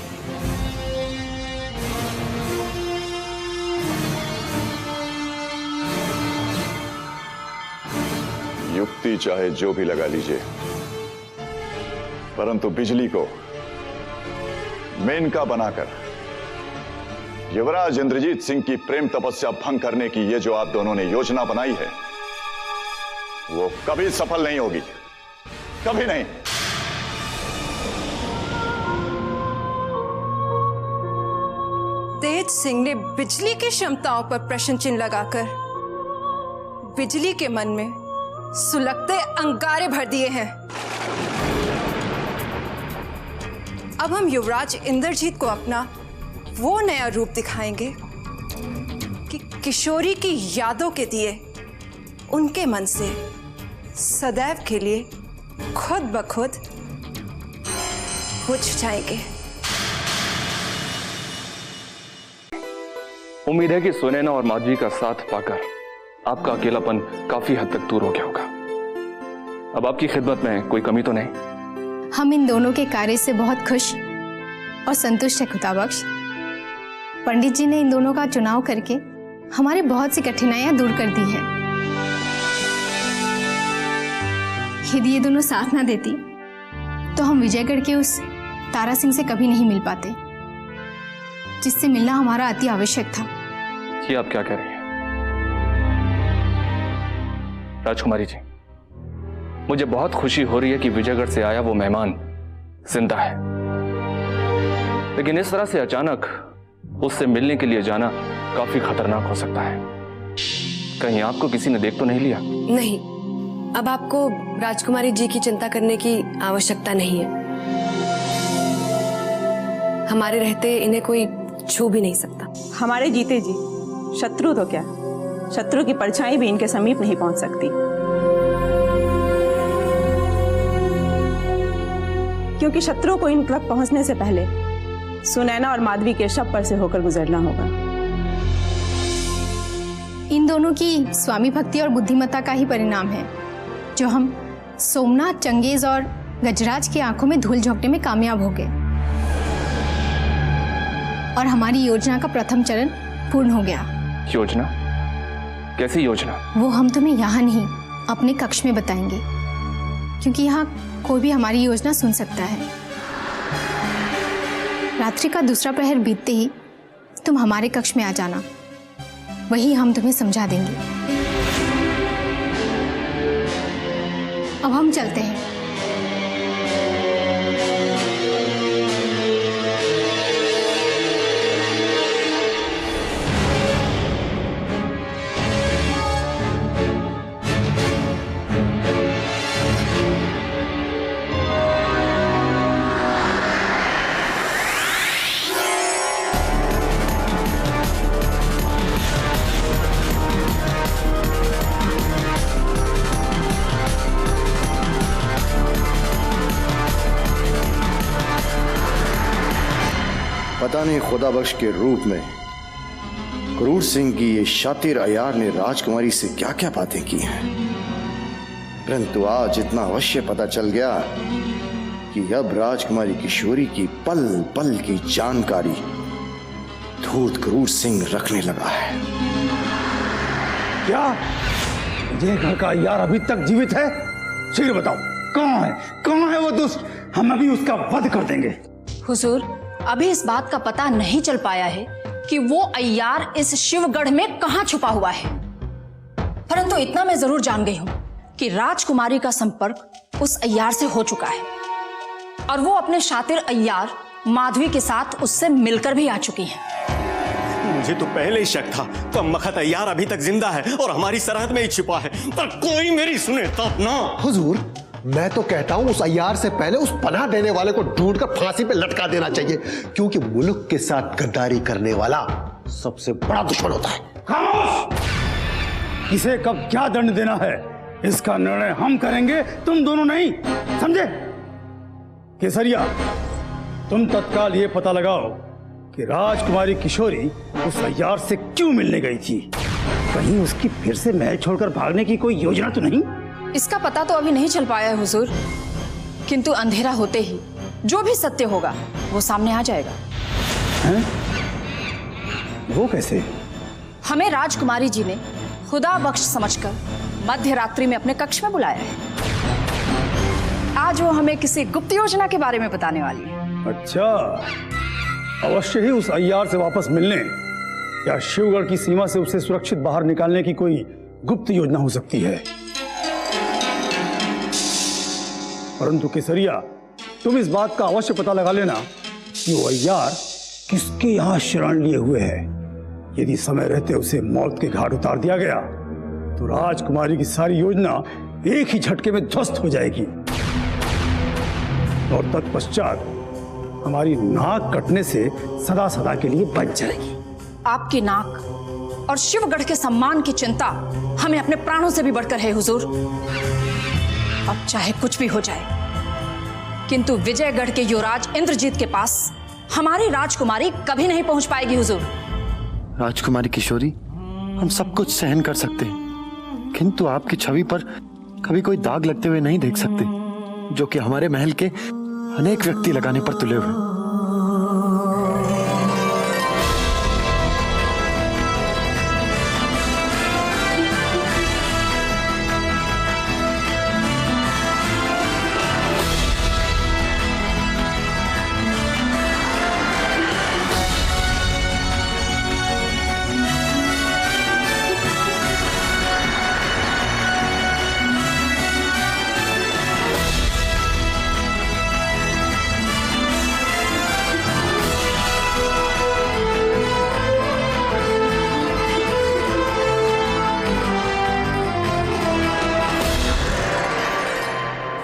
युक्ति चाहे जो भी लगा लीजिए, परंतु बिजली को मेनका बनाकर युवराज इंद्रजीत सिंह की प्रेम तपस्या भंग करने की ये जो आप दोनों ने योजना बनाई है वो कभी सफल नहीं होगी, कभी नहीं। तेज सिंह ने बिजली की क्षमताओं पर प्रश्न चिन्ह लगाकर बिजली के मन में सुलगते अंगारे भर दिए हैं। अब हम युवराज इंद्रजीत को अपना वो नया रूप दिखाएंगे कि किशोरी की यादों के दिए उनके मन से सदैव के लिए खुद ब खुद बुझ जाएंगे। उम्मीद है कि सुनैना और माधवी का साथ पाकर आपका अकेलापन काफी हद तक दूर हो गया होगा। अब आपकी खिदमत में कोई कमी तो नहीं? हम इन दोनों के कार्य से बहुत खुश और संतुष्ट है खुदाबख्श। पंडित जी ने इन दोनों का चुनाव करके हमारी बहुत सी कठिनाइयां दूर कर दी है। यदि ये दोनों साथ ना देती तो हम विजयगढ़ के उस तारा सिंह से कभी नहीं मिल पाते, जिससे मिलना हमारा अति आवश्यक था। ये आप क्या कह रही हैं राजकुमारी जी? मुझे बहुत खुशी हो रही है कि विजयगढ़ से आया वो मेहमान जिंदा है, लेकिन इस तरह से अचानक उससे मिलने के लिए जाना काफी खतरनाक हो सकता है। कहीं आपको किसी ने देख तो नहीं लिया? नहीं, अब आपको राजकुमारी जी की चिंता करने की आवश्यकता नहीं है। हमारे रहते इन्हें कोई छू भी नहीं सकता। हमारे जीते जी शत्रु तो क्या, शत्रु की परछाई भी इनके समीप नहीं पहुंच सकती, क्योंकि शत्रु को इन तक पहुंचने से पहले सुनैना और माधवी के शव पर से होकर गुजरना होगा। इन दोनों की स्वामी भक्ति और बुद्धिमत्ता का ही परिणाम है जो हम सोमनाथ, चंगेज और गजराज की आंखों में धूल झोंकने में कामयाब हो गए और हमारी योजना का प्रथम चरण पूर्ण हो गया। योजना? कैसी योजना? वो हम तुम्हें यहाँ नहीं, अपने कक्ष में बताएंगे, क्योंकि यहाँ कोई भी हमारी योजना सुन सकता है। रात्रि का दूसरा प्रहर बीतते ही तुम हमारे कक्ष में आ जाना, वही हम तुम्हें समझा देंगे। अब हम चलते हैं। पता नहीं खुदा बख्श के रूप में क्रूर सिंह की ये शातिर अयार ने राजकुमारी से क्या क्या बातें की हैं, परंतु आज इतना अवश्य पता चल गया कि अब राजकुमारी किशोरी की पल पल की जानकारी धूर्त क्रूर सिंह रखने लगा है। क्या विजयगढ़ का अय्यार अभी तक जीवित है? शीघ्र बताओ, कहाँ है वो दुष्ट? हम अभी उसका वध कर देंगे। हुजूर, अभी इस बात का पता नहीं चल पाया है कि वो अय्यार इस शिवगढ़ में कहां छुपा हुआ है, परंतु इतना मैं जरूर जान गई हूं कि राजकुमारी का संपर्क उस अय्यार से हो चुका है और वो अपने शातिर अय्यार माधवी के साथ उससे मिलकर भी आ चुकी है। मुझे तो पहले ही शक था, तो मखत अय्यार अभी तक जिंदा है और हमारी सरहद में ही छिपा है, पर कोई मेरी सुने तब ना। हुजूर, मैं तो कहता हूं उस अय्यार से पहले उस पनाह देने वाले को ढूंढकर फांसी पे लटका देना चाहिए, क्योंकि मुल्क के साथ गद्दारी करने वाला सबसे बड़ा दुश्मन होता है। खामोश! किसे कब क्या दंड देना है इसका निर्णय हम करेंगे, तुम दोनों नहीं, समझे? केसरिया, तुम तत्काल ये पता लगाओ कि राजकुमारी किशोरी उस अय्यार से क्यों मिलने गई थी। कहीं उसकी फिर से महल छोड़कर भागने की कोई योजना तो नहीं? इसका पता तो अभी नहीं चल पाया है हुजूर, किंतु अंधेरा होते ही जो भी सत्य होगा वो सामने आ जाएगा। हैं? वो कैसे? हमें राजकुमारी जी ने खुदा बख्श समझकर मध्य रात्रि में अपने कक्ष में बुलाया है। आज वो हमें किसी गुप्त योजना के बारे में बताने वाली है। अच्छा, अवश्य ही उस अय्यार से वापस मिलने या शिवगढ़ की सीमा से उसे सुरक्षित बाहर निकालने की कोई गुप्त योजना हो सकती है। परंतु केसरिया, तुम इस बात का अवश्य पता लगा लेना कि वो अय्यार किसके यहाँ शरण लिए हुए है। यदि समय रहते उसे मौत के घाट उतार दिया गया तो राजकुमारी की सारी योजना एक ही झटके में ध्वस्त हो जाएगी और तत्पश्चात हमारी नाक कटने से सदा सदा के लिए बच जाएगी। आपकी नाक और शिवगढ़ के सम्मान की चिंता हमें अपने प्राणों से भी बढ़कर है हुजूर। अब चाहे कुछ भी हो जाए, किंतु विजयगढ़ के युवराज इंद्रजीत के पास हमारी राजकुमारी कभी नहीं पहुंच पाएगी हुजूर। राजकुमारी किशोरी, हम सब कुछ सहन कर सकते हैं, किंतु आपकी छवि पर कभी कोई दाग लगते हुए नहीं देख सकते, जो कि हमारे महल के अनेक व्यक्ति लगाने पर तुले हुए।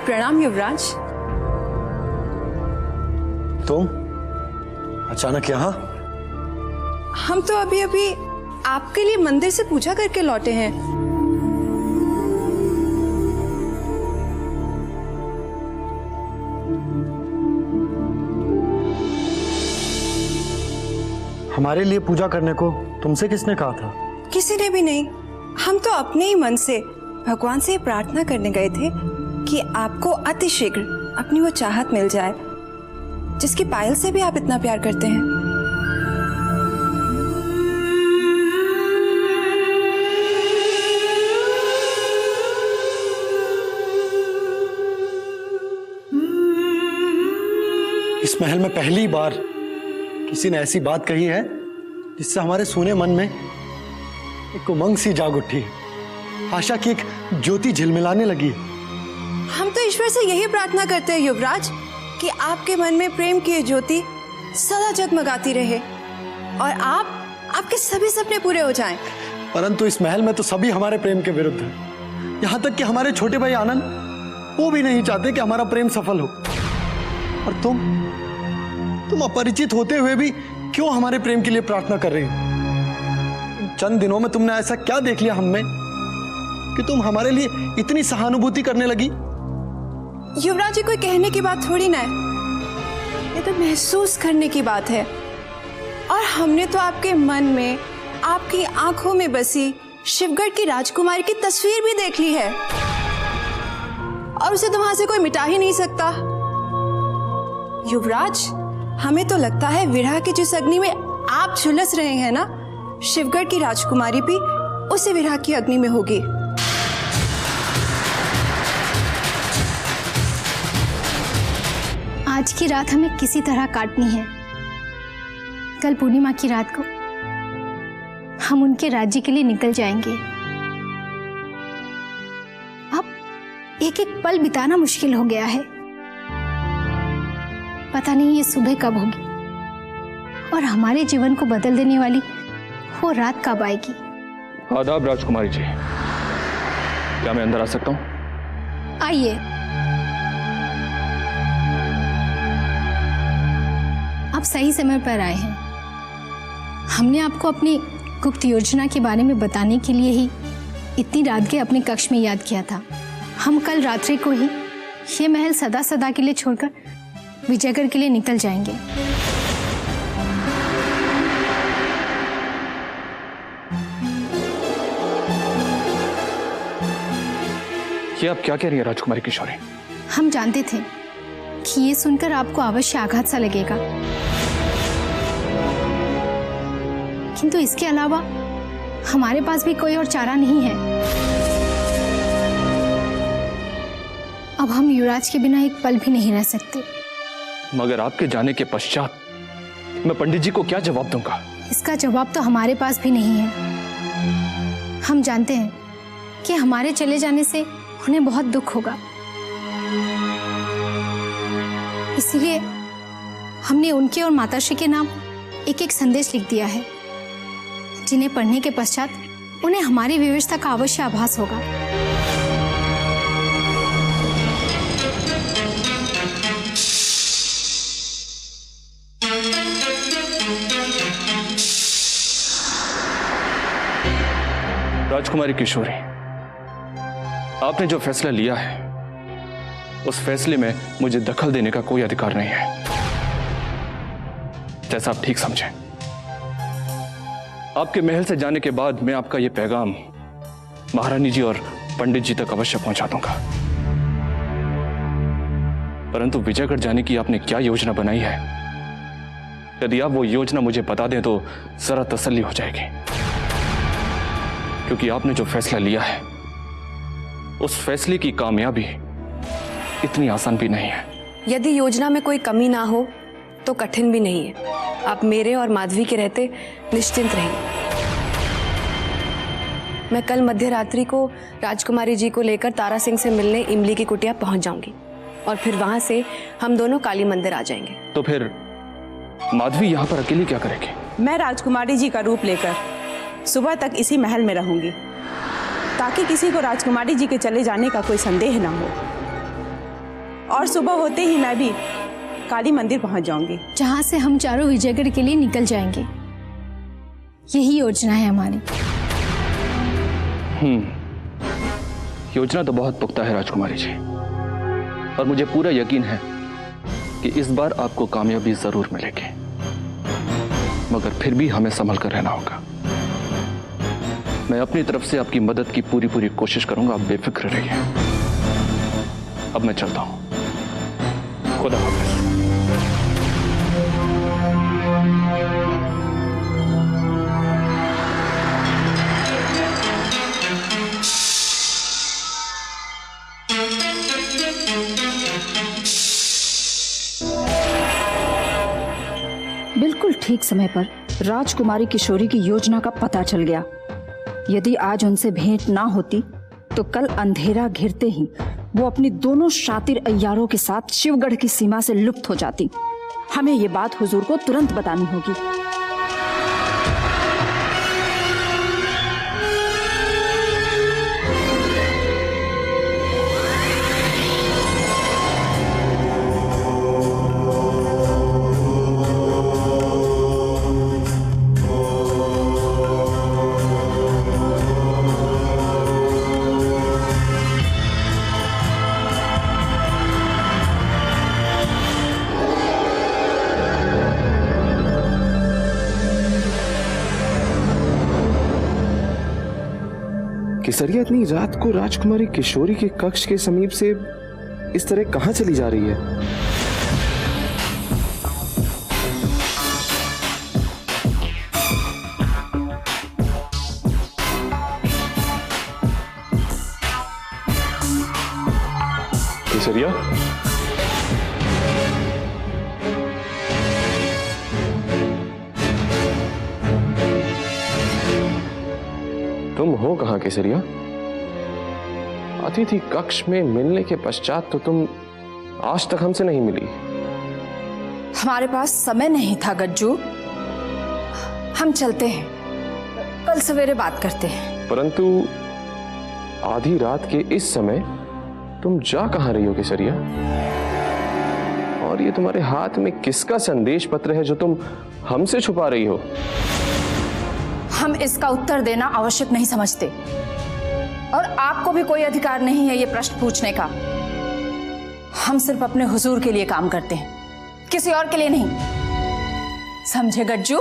प्रणाम युवराज। तुम अचानक यहाँ? हम तो अभी अभी आपके लिए मंदिर से पूजा करके लौटे हैं। हमारे लिए पूजा करने को तुमसे किसने कहा था? किसी ने भी नहीं। हम तो अपने ही मन से भगवान से प्रार्थना करने गए थे कि आपको अतिशीघ्र अपनी वो चाहत मिल जाए जिसकी पायल से भी आप इतना प्यार करते हैं। इस महल में पहली बार किसी ने ऐसी बात कही है जिससे हमारे सूने मन में एक उमंग सी जाग उठी है, आशा की एक ज्योति झिलमिलाने लगी है। हम तो ईश्वर से यही प्रार्थना करते हैं युवराज कि आपके मन में प्रेम की ज्योति सदा जगमगाती रहे और आपके सभी सपने पूरे हो जाएं। परंतु इस महल में तो सभी हमारे प्रेम के विरुद्ध हैं। यहाँ तक कि हमारे छोटे भाई आनंद, वो भी नहीं चाहते कि हमारा प्रेम सफल हो। और तुम अपरिचित होते हुए भी क्यों हमारे प्रेम के लिए प्रार्थना कर रही हो? चंद दिनों में तुमने ऐसा क्या देख लिया हम में कि तुम हमारे लिए इतनी सहानुभूति करने लगी? युवराज जी, कोई कहने की बात थोड़ी ना है, ये तो महसूस करने की बात है। और हमने तो आपके मन में, आपकी आंखों में बसी शिवगढ़ की राजकुमारी की तस्वीर भी देख ली है और उसे तो वहां से कोई मिटा ही नहीं सकता। युवराज, हमें तो लगता है विरह की जिस अग्नि में आप झुलस रहे हैं ना, शिवगढ़ की राजकुमारी भी उसी विरह की अग्नि में होगी। आज की रात हमें किसी तरह काटनी है। कल पूर्णिमा की रात को हम उनके राज्य के लिए निकल जाएंगे। अब एक एक पल बिताना मुश्किल हो गया है। पता नहीं ये सुबह कब होगी और हमारे जीवन को बदल देने वाली वो रात कब आएगी। आदाब राजकुमारी जी, क्या मैं अंदर आ सकता हूँ? आइए। आप सही समय पर आए हैं। हमने आपको अपनी गुप्त योजना के बारे में बताने के लिए ही इतनी रात के अपने कक्ष में याद किया था। हम कल रात्रि को ही ये महल सदा सदा के लिए छोड़कर विजयगढ़ के लिए निकल जाएंगे। ये आप क्या कह रही है राजकुमारी किशोरी? हम जानते थे कि ये सुनकर आपको अवश्य आघात सा लगेगा, किंतु इसके अलावा हमारे पास भी कोई और चारा नहीं है। अब हम युवराज के बिना एक पल भी नहीं रह सकते। मगर आपके जाने के पश्चात मैं पंडित जी को क्या जवाब दूंगा? इसका जवाब तो हमारे पास भी नहीं है। हम जानते हैं कि हमारे चले जाने से उन्हें बहुत दुख होगा, इसलिए हमने उनके और माताश्री के नाम एक एक संदेश लिख दिया है, जिन्हें पढ़ने के पश्चात उन्हें हमारी व्यवस्था का अवश्य आभास होगा। राजकुमारी किशोरी, आपने जो फैसला लिया है उस फैसले में मुझे दखल देने का कोई अधिकार नहीं है। जैसा आप ठीक समझें। आपके महल से जाने के बाद मैं आपका यह पैगाम महारानी जी और पंडित जी तक अवश्य पहुंचा दूंगा। परंतु विजयगढ़ जाने की आपने क्या योजना बनाई है? यदि आप वो योजना मुझे बता दें तो जरा तसल्ली हो जाएगी, क्योंकि आपने जो फैसला लिया है उस फैसले की कामयाबी इतनी आसान भी नहीं है। यदि योजना में कोई कमी ना हो तो कठिन भी नहीं है। आप मेरे और माधवी के रहते निश्चिंत रहिए। मैं कल मध्य रात्रि को राजकुमारी जी को लेकर तारा सिंह से मिलने इमली की कुटिया पहुंच जाऊंगी और फिर वहां से हम दोनों काली मंदिर आ जाएंगे। तो फिर माधवी यहाँ पर अकेली क्या करेगी? मैं राजकुमारी जी का रूप लेकर सुबह तक इसी महल में रहूंगी, ताकि किसी को राजकुमारी जी के चले जाने का कोई संदेह ना हो। और सुबह होते ही मैं भी काली मंदिर पहुंच जाऊंगी, जहां से हम चारों विजयगढ़ के लिए निकल जाएंगे। यही योजना है हमारी। योजना तो बहुत पुख्ता है राजकुमारी जी, और मुझे पूरा यकीन है कि इस बार आपको कामयाबी जरूर मिलेगी, मगर फिर भी हमें संभल कर रहना होगा। मैं अपनी तरफ से आपकी मदद की पूरी कोशिश करूंगा, आप बेफिक्र रहिए। अब मैं चलता हूं, खुदा हाफिज। बिल्कुल ठीक समय पर राजकुमारी किशोरी की योजना का पता चल गया। यदि आज उनसे भेंट ना होती तो कल अंधेरा घिरते ही वो अपनी दोनों शातिर अय्यारों के साथ शिवगढ़ की सीमा से लुप्त हो जाती। हमें ये बात हुजूर को तुरंत बतानी होगी। केसरिया इतनी रात को राजकुमारी किशोरी के कक्ष के समीप से इस तरह कहां चली जा रही है? केसरिया, तुम हो कहां केसरिया? अतिथि कक्ष में मिलने के पश्चात तो तुम आज तक हमसे नहीं मिली। हमारे पास समय नहीं था गज्जू। हम चलते हैं, कल सवेरे बात करते हैं। परंतु आधी रात के इस समय तुम जा कहां रही हो केसरिया? और ये तुम्हारे हाथ में किसका संदेश पत्र है जो तुम हमसे छुपा रही हो? हम इसका उत्तर देना आवश्यक नहीं समझते, और आपको भी कोई अधिकार नहीं है ये प्रश्न पूछने का। हम सिर्फ अपने हुजूर के लिए काम करते हैं, किसी और के लिए नहीं। समझे गज्जू?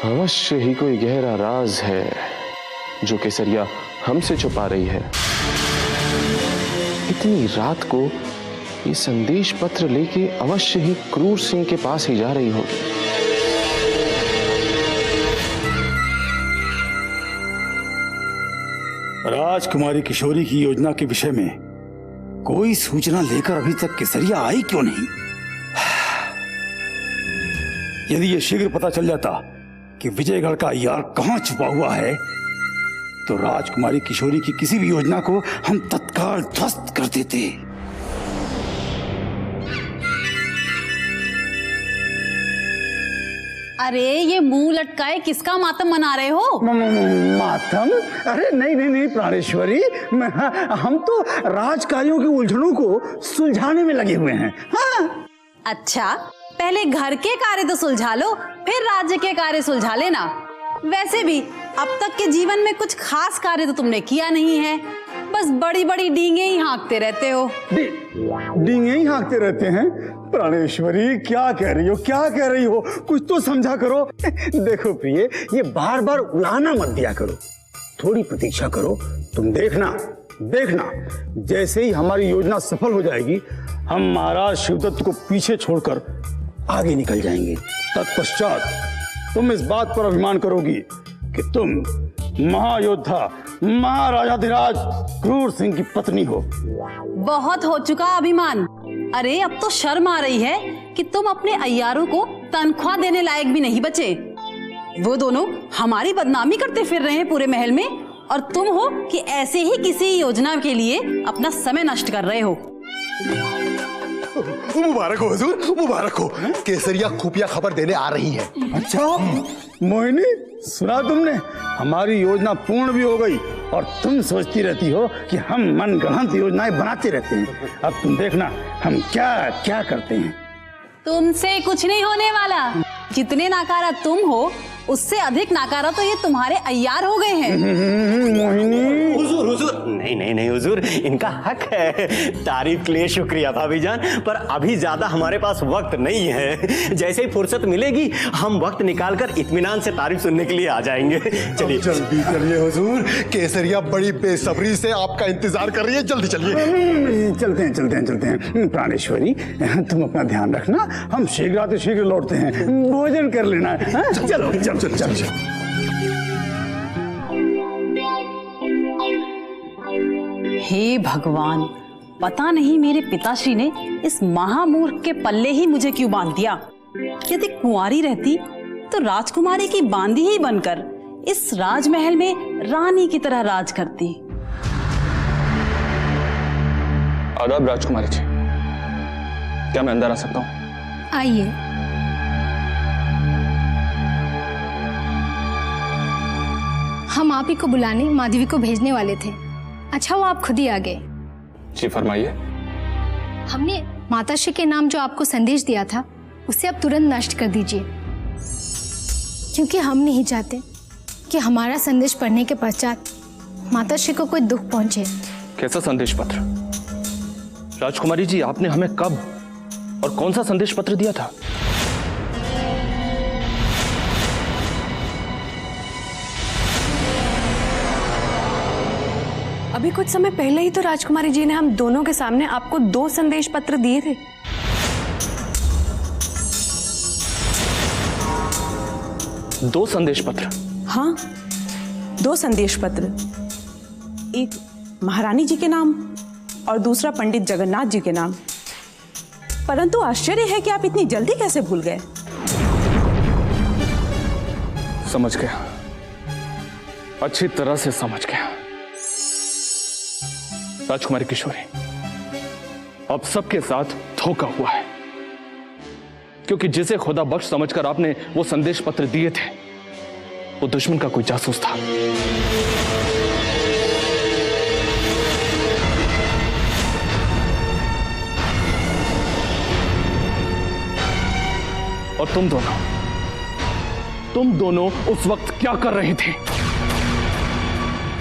अवश्य ही कोई गहरा राज है जो केसरिया हमसे छुपा रही है। इतनी रात को ये संदेश पत्र लेके अवश्य ही क्रूर सिंह के पास ही जा रही होगी। राजकुमारी किशोरी की योजना के विषय में कोई सूचना लेकर अभी तक केसरिया आई क्यों नहीं? यदि यह शीघ्र पता चल जाता कि विजयगढ़ का अय्यार कहां छुपा हुआ है, तो राजकुमारी किशोरी की किसी भी योजना को हम तत्काल ध्वस्त कर देते। अरे ये मुंह लटकाए किसका मातम मना रहे हो? मातम? अरे नहीं प्राणेश्वरी, हम तो राजकार्यों की उलझनों को सुलझाने में लगे हुए हैं। हाँ। अच्छा, पहले घर के कार्य तो सुलझा लो, फिर राज्य के कार्य सुलझा लेना। वैसे भी अब तक के जीवन में कुछ खास कार्य तो तुमने किया नहीं है। बस बड़ी बड़ी डींगे ही हाँकते रहते हो। डींगे ही हाँकते रहते हैं? प्राणेश्वरी क्या कह रही हो, क्या कह रही हो? कुछ तो समझा करो। देखो प्रिय, ये बार बार उलाहना मत दिया करो, थोड़ी प्रतीक्षा करो। तुम देखना जैसे ही हमारी योजना सफल हो जाएगी, हम महाराज शिवदत्त को पीछे छोड़कर आगे निकल जाएंगे। तत्पश्चात तुम इस बात पर अभिमान करोगी कि तुम महायोद्धा महाराजाधिराज क्रूर सिंह की पत्नी हो। बहुत हो चुका अभिमान। अरे अब तो शर्म आ रही है कि तुम अपने अय्यारों को तनख्वाह देने लायक भी नहीं बचे। वो दोनों हमारी बदनामी करते फिर रहे हैं पूरे महल में, और तुम हो कि ऐसे ही किसी योजना के लिए अपना समय नष्ट कर रहे हो। मुबारक हो हुजूर, मुबारक हो। केसरिया खुफिया खबर देने आ रही है। अच्छा मोहिनी, सुना तुमने? हमारी योजना पूर्ण भी हो गई और तुम सोचती रहती हो कि हम मनगढ़ंत योजनाएं बनाते रहते हैं। अब तुम देखना हम क्या क्या करते हैं। तुमसे कुछ नहीं होने वाला। जितने नाकारा तुम हो, उससे अधिक नाकारा तो ये तुम्हारे अय्यार हो गए हैं। मोहिनी, हुजूर हुजूर, नहीं हुजूर, इनका हक है। तारीफ के लिए शुक्रिया भाभीजान, पर अभी ज्यादा हमारे पास वक्त नहीं है। जैसे ही फुर्सत मिलेगी हम वक्त निकालकर इत्मीनान से तारीफ सुनने के लिए आ जाएंगे। चलिए जल्दी चलिए हुजूर, केसरिया बड़ी बेसब्री से आपका इंतजार कर रही है। जल्दी चलिए। चलते हैं। प्राणेश्वरी, तुम अपना ध्यान रखना, हम शीघ्र लौटते हैं। भोजन कर लेना है। चलो। हे भगवान, पता नहीं मेरे पिताश्री ने इस महामूर्ख के पल्ले ही मुझे क्यों बांध दिया। यदि कुंवारी रहती तो राजकुमारी की बांदी ही बनकर इस राजमहल में रानी की तरह राज करती। आदाब राजकुमारी जी, क्या मैं अंदर आ सकता हूँ? आइए। हम आप ही को बुलाने माधवी को भेजने वाले थे। अच्छा वो आप खुद ही आ गए। जी फरमाइए। हमने माताश्री के नाम जो आपको संदेश दिया था उसे आप तुरंत नष्ट कर दीजिए, क्योंकि हम नहीं चाहते कि हमारा संदेश पढ़ने के पश्चात माताश्री को कोई दुख पहुंचे। कैसा संदेश पत्र? राजकुमारी जी, आपने हमें कब और कौन सा संदेश पत्र दिया था? अभी कुछ समय पहले ही तो राजकुमारी जी ने हम दोनों के सामने आपको 2 संदेश पत्र दिए थे। दो संदेश पत्र? हाँ, 2 संदेश पत्र, एक महारानी जी के नाम और दूसरा पंडित जगन्नाथ जी के नाम। परंतु आश्चर्य है कि आप इतनी जल्दी कैसे भूल गए। समझ गया, अच्छी तरह से समझ गया। राजकुमारी किशोरी, अब सबके साथ धोखा हुआ है, क्योंकि जिसे खुदा बख्श समझकर आपने वो संदेश पत्र दिए थे वो दुश्मन का कोई जासूस था। और तुम दोनों उस वक्त क्या कर रहे थे?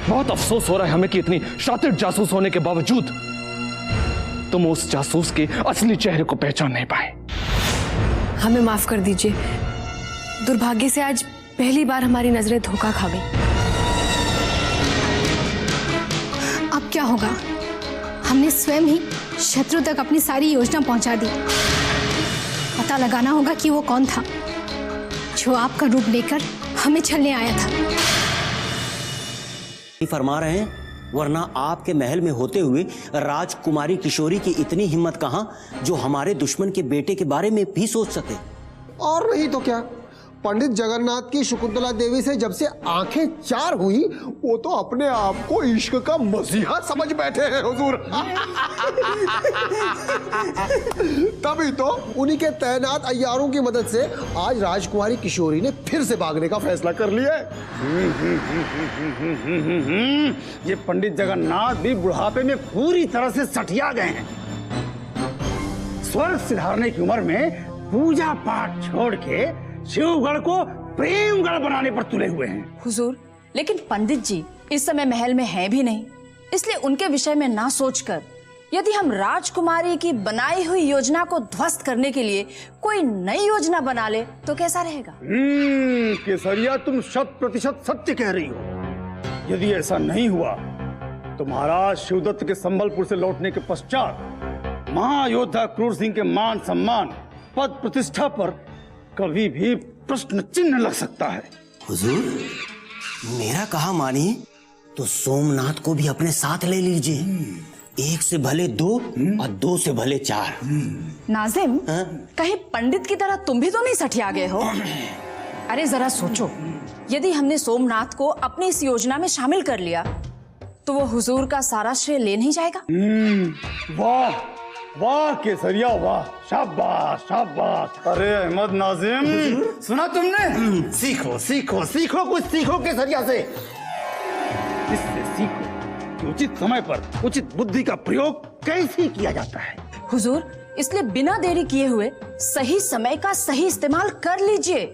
बहुत अफसोस हो रहा है हमें कि इतनी शातिर जासूस होने के बावजूद तुम उस जासूस के असली चेहरे को पहचान नहीं पाए। हमें माफ कर दीजिए, दुर्भाग्य से आज पहली बार हमारी नजरें धोखा खा गई। अब क्या होगा? हमने स्वयं ही शत्रु तक अपनी सारी योजना पहुंचा दी। पता लगाना होगा कि वो कौन था जो आपका रूप लेकर हमें छलने आया था। फरमा रहे हैं, वरना आपके महल में होते हुए राजकुमारी किशोरी की इतनी हिम्मत कहां जो हमारे दुश्मन के बेटे के बारे में भी सोच सके। और नहीं तो क्या, पंडित जगन्नाथ की शकुंतला देवी से जब से आंखें चार हुई वो तो अपने आप को इश्क का मसीहा समझ बैठे हैं हुजूर। तभी तो उन्हीं के तैनात अय्यारों की मदद से आज राजकुमारी किशोरी ने फिर से भागने का फैसला कर लिया है। ये पंडित जगन्नाथ भी बुढ़ापे में पूरी तरह से सठिया गए हैं। स्वर्ग सिधारने की उम्र में पूजा पाठ छोड़ के शिवगढ़ को प्रेमगढ़ बनाने पर तुले हुए हैं। हुजूर, लेकिन पंडित जी इस समय महल में है भी नहीं इसलिए उनके विषय में ना सोचकर यदि हम राजकुमारी की बनाई हुई योजना को ध्वस्त करने के लिए कोई नई योजना बना ले तो कैसा रहेगा? केसरिया, तुम 100% सत्य कह रही हो। यदि ऐसा नहीं हुआ तो महाराज शिवदत्त के संबलपुर से लौटने के पश्चात महायोद्धा क्रूर सिंह के मान सम्मान, पद प्रतिष्ठा पर कभी भी प्रश्न चिन्ह लग सकता है। हुजूर, मेरा कहा मानिए तो सोमनाथ को भी अपने साथ ले लीजिए। 1 से भले 2 और 2 से भले 4। नाजिम, कहीं पंडित की तरह तुम भी तो नहीं सठिया गए हो? अरे जरा सोचो, यदि हमने सोमनाथ को अपनी इस योजना में शामिल कर लिया तो वो हुजूर का सारा श्रेय ले नहीं जाएगा? वाह वाह केसरिया, वाह, शाबाश शाबाश। अरे अहमद नाजिम, सुना तुमने? सीखो सीखो सीखो, कुछ सीखो केसरिया से। इससे सीखो कि उचित समय पर उचित बुद्धि का प्रयोग कैसे किया जाता है। हुजूर, इसलिए बिना देरी किए हुए सही समय का सही इस्तेमाल कर लीजिए।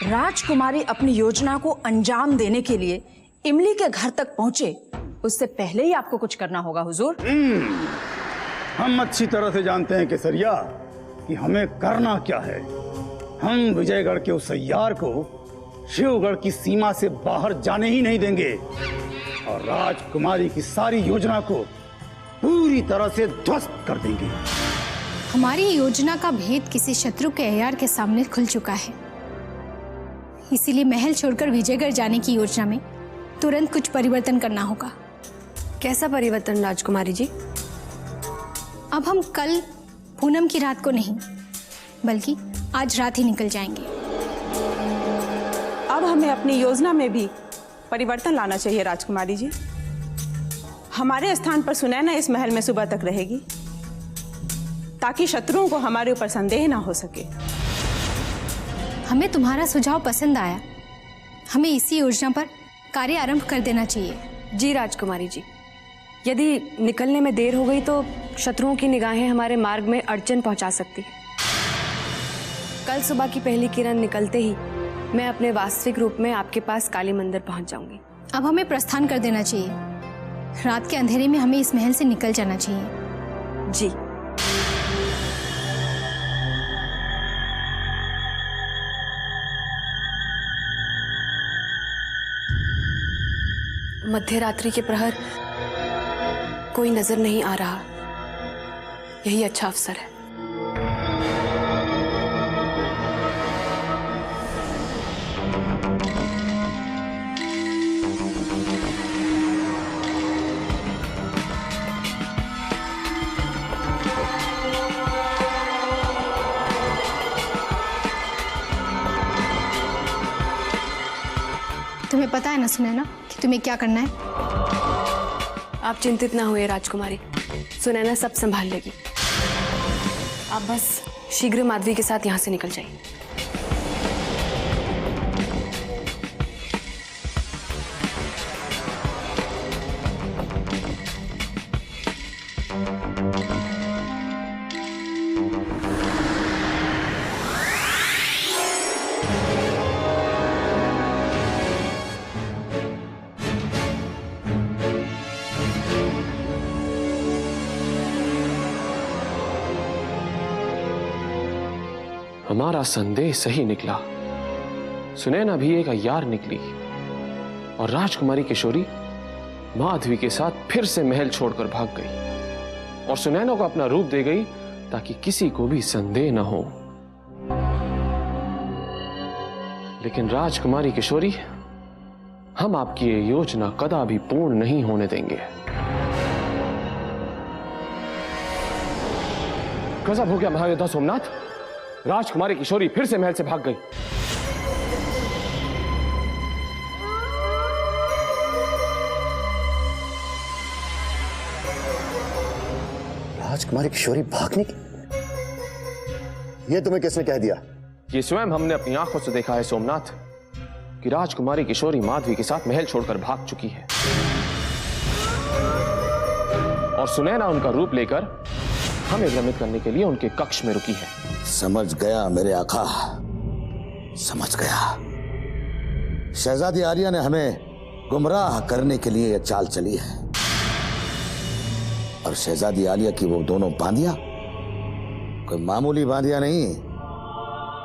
राजकुमारी अपनी योजना को अंजाम देने के लिए इमली के घर तक पहुंचे, उससे पहले ही आपको कुछ करना होगा हुजूर। हम अच्छी तरह से जानते हैं केसरिया कि हमें करना क्या है। हम विजयगढ़ के उस अय्यार को शिवगढ़ की सीमा से बाहर जाने ही नहीं देंगे और राजकुमारी की सारी योजना को पूरी तरह से ध्वस्त कर देंगे। हमारी योजना का भेद किसी शत्रु के अय्यार के सामने खुल चुका है, इसीलिए महल छोड़कर विजयगढ़ जाने की योजना में तुरंत कुछ परिवर्तन करना होगा। कैसा परिवर्तन राजकुमारी जी? अब हम कल पूनम की रात को नहीं बल्कि आज रात ही निकल जाएंगे। अब हमें अपनी योजना में भी परिवर्तन लाना चाहिए राजकुमारी जी। हमारे स्थान पर सुनैना इस महल में सुबह तक रहेगी ताकि शत्रुओं को हमारे ऊपर संदेह ना हो सके। हमें तुम्हारा सुझाव पसंद आया, हमें इसी योजना पर कार्य आरंभ कर देना चाहिए। जी राजकुमारी जी, यदि निकलने में देर हो गई तो शत्रुओं की निगाहें हमारे मार्ग में अड़चन पहुंचा सकती है। कल सुबह की पहली किरण निकलते ही मैं अपने वास्तविक रूप में आपके पास काली मंदिर पहुंच जाऊंगी। अब हमें प्रस्थान कर देना चाहिए। रात के अंधेरे में हमें इस महल से निकल जाना चाहिए। जी। मध्यरात्रि के प्रहर कोई नजर नहीं आ रहा, यही अच्छा अवसर है। तुम्हें पता है ना सुनैना कि तुम्हें क्या करना है? आप चिंतित ना होइए राजकुमारी, सुनैना सब संभाल लेगी। आप बस शीघ्र माधवी के साथ यहाँ से निकल जाइए। हमारा संदेह सही निकला। सुनैना भी एक अय्यार निकली और राजकुमारी किशोरी माधवी के साथ फिर से महल छोड़कर भाग गई और सुनैना को अपना रूप दे गई ताकि किसी को भी संदेह न हो। लेकिन राजकुमारी किशोरी, हम आपकी ये योजना कदापि पूर्ण नहीं होने देंगे। गजब हो गया महायोद्धा सोमनाथ, राजकुमारी किशोरी फिर से महल से भाग गई। राजकुमारी किशोरी भागने की? यह तुम्हें किसने कह दिया? ये स्वयं हमने अपनी आंखों से देखा है सोमनाथ कि राजकुमारी किशोरी माधवी के साथ महल छोड़कर भाग चुकी है और सुनैना उनका रूप लेकर हमें भ्रमित करने के लिए उनके कक्ष में रुकी है। समझ गया मेरे आका, समझ गया। शहजादी आर्या ने हमें गुमराह करने के लिए यह चाल चली है। और शहजादी आलिया की वो दोनों बांदिया कोई मामूली बांदिया नहीं,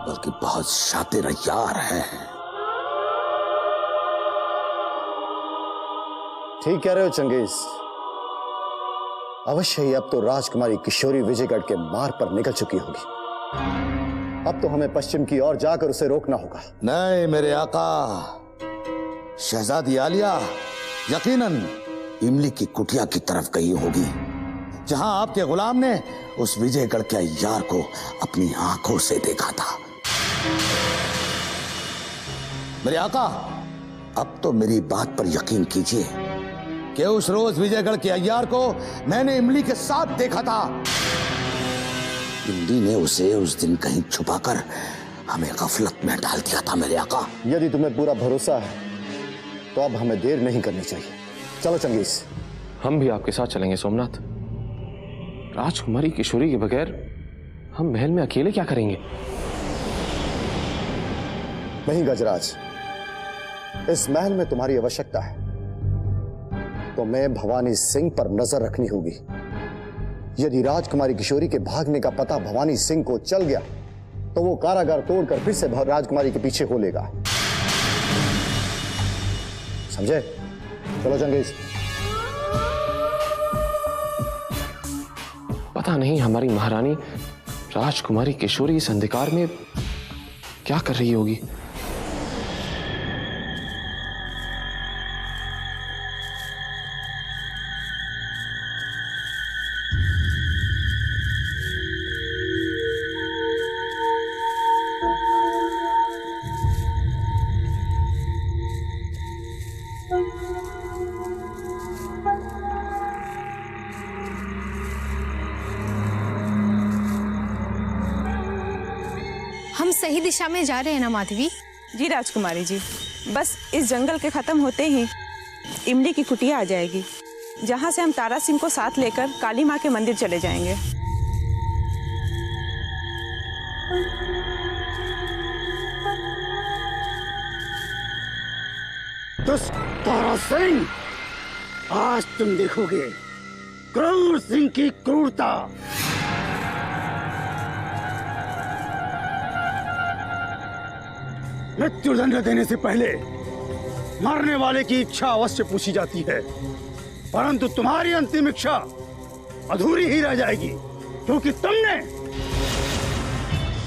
बल्कि बहुत शातिर अय्यार हैं। ठीक कह रहे हो चंगेज। अवश्य ही अब तो राजकुमारी किशोरी विजयगढ़ के मार पर निकल चुकी होगी। अब तो हमें पश्चिम की ओर जाकर उसे रोकना होगा। नहीं मेरे आका, शहजादी आलिया यकीनन इमली की कुटिया की तरफ गई होगी, जहां आपके गुलाम ने उस विजयगढ़ के अय्यार को अपनी आंखों से देखा था। मेरे आका, अब तो मेरी बात पर यकीन कीजिए कि उस रोज विजयगढ़ के अय्यार को मैंने इमली के साथ देखा था। इमली ने उसे उस दिन कहीं छुपाकर हमें गफलत में डाल दिया था मेरे आका। यदि तुम्हें पूरा भरोसा है तो अब हमें देर नहीं करनी चाहिए। चलो चंगेज। हम भी आपके साथ चलेंगे सोमनाथ। राजकुमारी किशोरी के बगैर हम महल में अकेले क्या करेंगे? नहीं गजराज, इस महल में तुम्हारी आवश्यकता है तो मैं भवानी सिंह पर नजर रखनी होगी। यदि राजकुमारी किशोरी के भागने का पता भवानी सिंह को चल गया तो वो कारागार तोड़कर फिर से राजकुमारी के पीछे हो लेगा। समझे? चलो चंगेज। पता नहीं हमारी महारानी राजकुमारी किशोरी इस अंधकार में क्या कर रही होगी। हम सही दिशा में जा रहे हैं ना माधवी? जी राजकुमारी जी, बस इस जंगल के खत्म होते ही इमली की कुटिया आ जाएगी, जहां से हम तारा सिंह को साथ लेकर काली माँ के मंदिर चले जाएंगे। दुष्ट तारा सिंह, आज तुम देखोगे क्रूर सिंह की क्रूरता। मृत्युदंड देने से पहले मरने वाले की इच्छा अवश्य पूछी जाती है, परंतु तुम्हारी अंतिम इच्छा अधूरी ही रह जाएगी, क्योंकि तुमने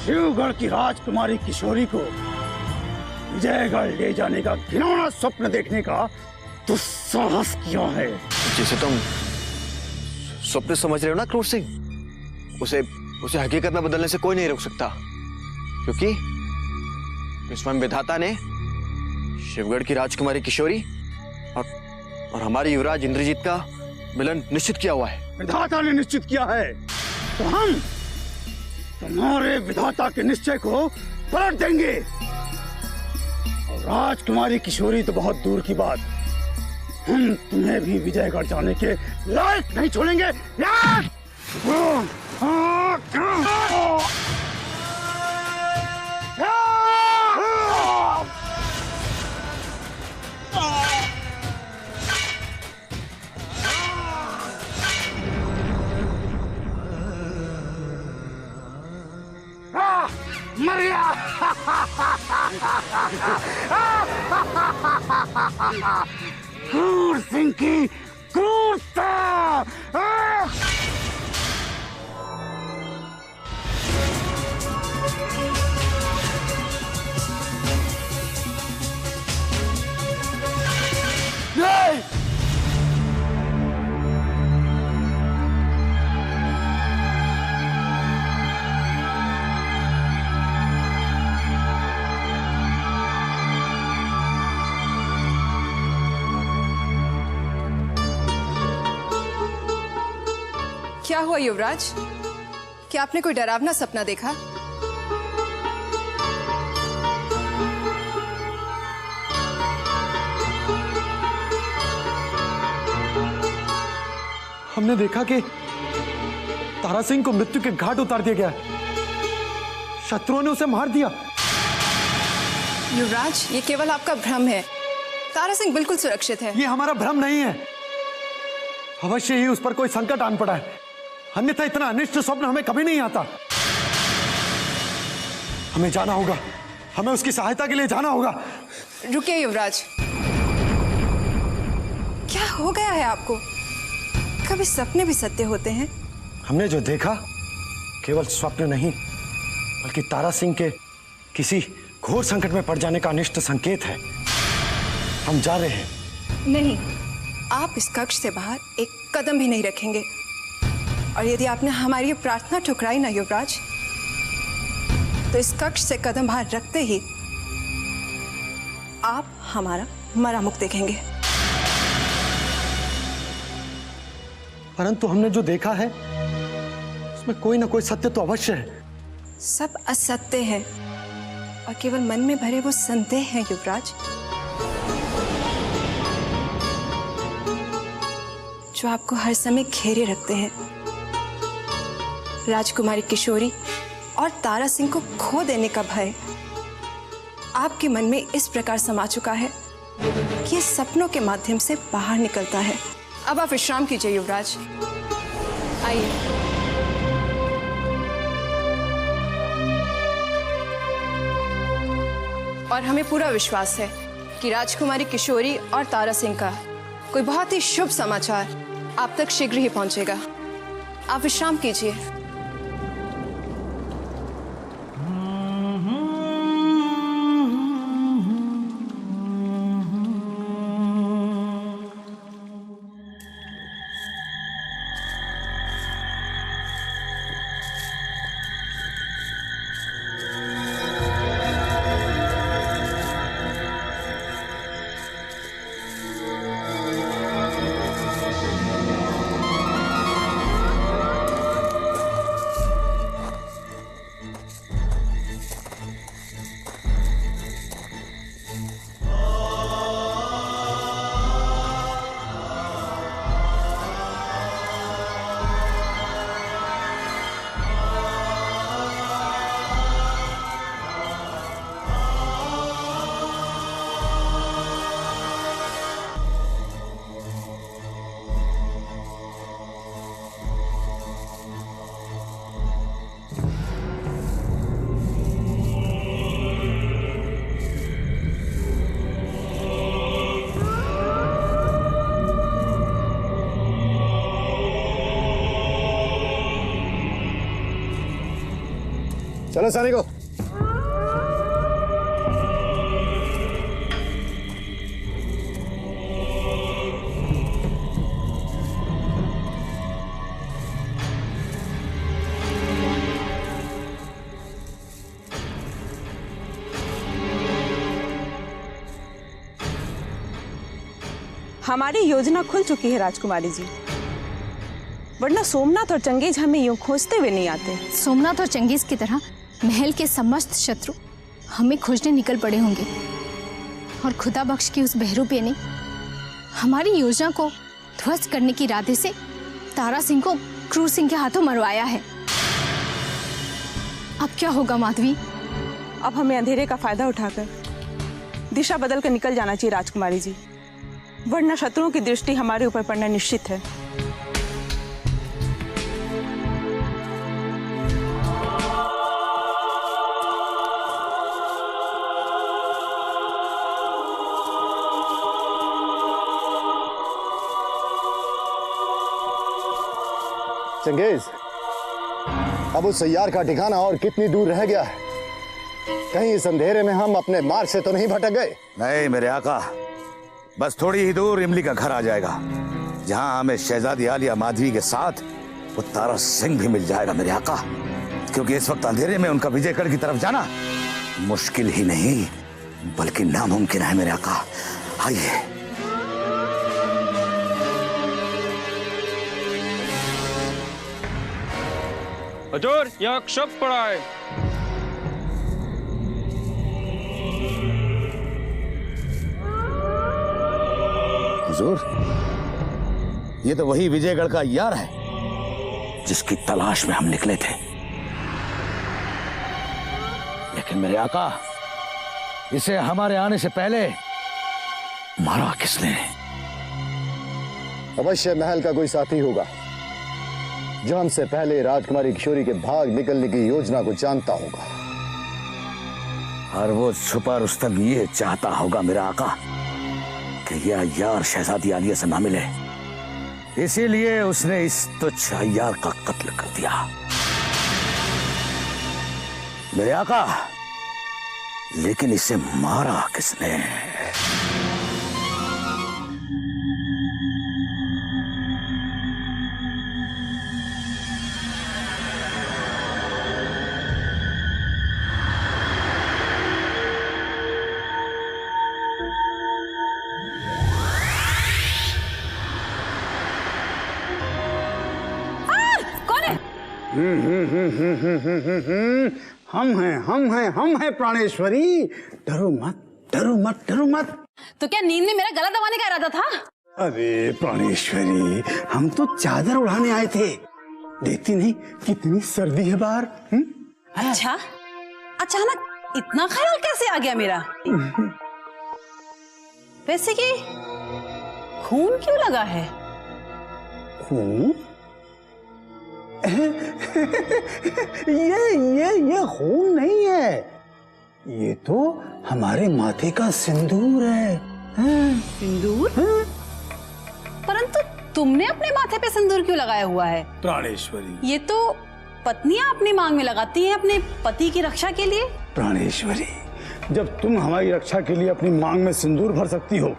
शिवगढ़ की राजकुमारी किशोरी को विजयगढ़ ले जाने का घिनौना स्वप्न देखने का दुस्साहस किया है। जिसे तुम स्वप्न समझ रहे हो ना क्रूर सिंह, उसे हकीकत में बदलने से कोई नहीं रोक सकता, क्योंकि स्वयं विधाता ने शिवगढ़ की राजकुमारी किशोरी और हमारे युवराज इंद्रजीत का मिलन निश्चित किया हुआ है। विधाता ने निश्चित किया है तो हम तुम्हारे विधाता के निश्चय को पलट देंगे, और राजकुमारी किशोरी तो बहुत दूर की बात, हम तुम्हें भी विजयगढ़ जाने के लायक नहीं छोड़ेंगे। मरिया! क्रूर सिंह की क्रूरता! क्या हुआ युवराज? क्या आपने कोई डरावना सपना देखा? हमने देखा कि तारा सिंह को मृत्यु के घाट उतार दिया गया, शत्रुओं ने उसे मार दिया। युवराज, ये केवल आपका भ्रम है। तारा सिंह बिल्कुल सुरक्षित है। ये हमारा भ्रम नहीं है, अवश्य ही उस पर कोई संकट आन पड़ा है, अन्यथा इतना अनिष्ट स्वप्न हमें कभी नहीं आता। हमें जाना होगा, हमें उसकी सहायता के लिए जाना होगा। रुकिए युवराज, क्या हो गया है आपको? कभी सपने भी सत्य होते हैं। हमने जो देखा केवल स्वप्न नहीं, बल्कि तारा सिंह के किसी घोर संकट में पड़ जाने का अनिष्ट संकेत है। हम जा रहे हैं। नहीं, आप इस कक्ष से बाहर एक कदम भी नहीं रखेंगे। और यदि आपने हमारी ये प्रार्थना ठुकराई ना युवराज, तो इस कक्ष से कदम बाहर रखते ही आप हमारा मरा मुख देखेंगे। परंतु हमने जो देखा है उसमें कोई ना कोई सत्य तो अवश्य है। सब असत्य है और केवल मन में भरे वो संदेह हैं युवराज, जो आपको हर समय घेरे रखते हैं। राजकुमारी किशोरी और तारा सिंह को खो देने का भय आपके मन में इस प्रकार समा चुका है कि ये सपनों के माध्यम से बाहर निकलता है। अब आप विश्राम कीजिए युवराज, आइए। और हमें पूरा विश्वास है कि राजकुमारी किशोरी और तारा सिंह का कोई बहुत ही शुभ समाचार आप तक शीघ्र ही पहुंचेगा। आप विश्राम कीजिए। चलो सैनिकों, हमारी योजना खुल चुकी है राजकुमारी जी, वरना सोमनाथ और चंगेज हमें यूं खोजते हुए नहीं आते। सोमनाथ और चंगेज की तरह महल के समस्त शत्रु हमें खोजने निकल पड़े होंगे, और खुदा बख्श की उस बहरूपिया ने हमारी योजना को ध्वस्त करने की इरादे से तारा सिंह को क्रूर सिंह के हाथों मरवाया है। अब क्या होगा माधवी? अब हमें अंधेरे का फायदा उठाकर दिशा बदल कर निकल जाना चाहिए राजकुमारी जी, वरना शत्रुओं की दृष्टि हमारे ऊपर पड़ना निश्चित है। चंगेज, अब उस सैयार का ठिकाना और कितनी दूर रह गया है? कहीं इस अंधेरे में हम अपने मार्ग से तो नहीं भटक गए? नहीं मेरे आका, बस थोड़ी ही दूर इमली का घर आ जाएगा, जहां हमें शहजादी आलिया माधवी के साथ वो तारा सिंह भी मिल जाएगा मेरे आका। क्योंकि इस वक्त अंधेरे में उनका विजयगढ़ की तरफ जाना मुश्किल ही नहीं बल्कि नामुमकिन है मेरे आका। आइए। हजूर, यहाँ शब्द पड़ा है। हुजूर, ये तो वही विजयगढ़ का यार है जिसकी तलाश में हम निकले थे। लेकिन मेरे आका, इसे हमारे आने से पहले मारा किसने? अवश्य महल का कोई साथी होगा जो हमसे पहले राजकुमारी किशोरी के भाग निकलने की योजना को जानता होगा। और वो छुपा रुस्तम ये चाहता होगा मेरा आका कि यह अय्यार शहजादी आलिया से ना मिले, इसीलिए उसने इस तुच्छ अय्यार का कत्ल कर दिया। मेरे आका, लेकिन इसे मारा किसने? हम हैं प्राणेश्वरी। डरो मत, डरो मत, डरो मत। तो क्या नींद में मेरा गला दबाने का इरादा था? अरे प्राणेश्वरी, हम तो चादर उड़ाने आए थे। देखती नहीं कितनी सर्दी है बाहर। अच्छा, अचानक इतना ख्याल कैसे आ गया मेरा? वैसे कि खून क्यों लगा है? खून? ये खून नहीं है, ये तो हमारे माथे का सिंदूर है। सिंदूर? परंतु तुमने अपने माथे पे सिंदूर क्यों लगाया हुआ है? प्राणेश्वरी, ये तो पत्नियां अपनी मांग में लगाती हैं अपने पति की रक्षा के लिए। प्राणेश्वरी, जब तुम हमारी रक्षा के लिए अपनी मांग में सिंदूर भर सकती हो,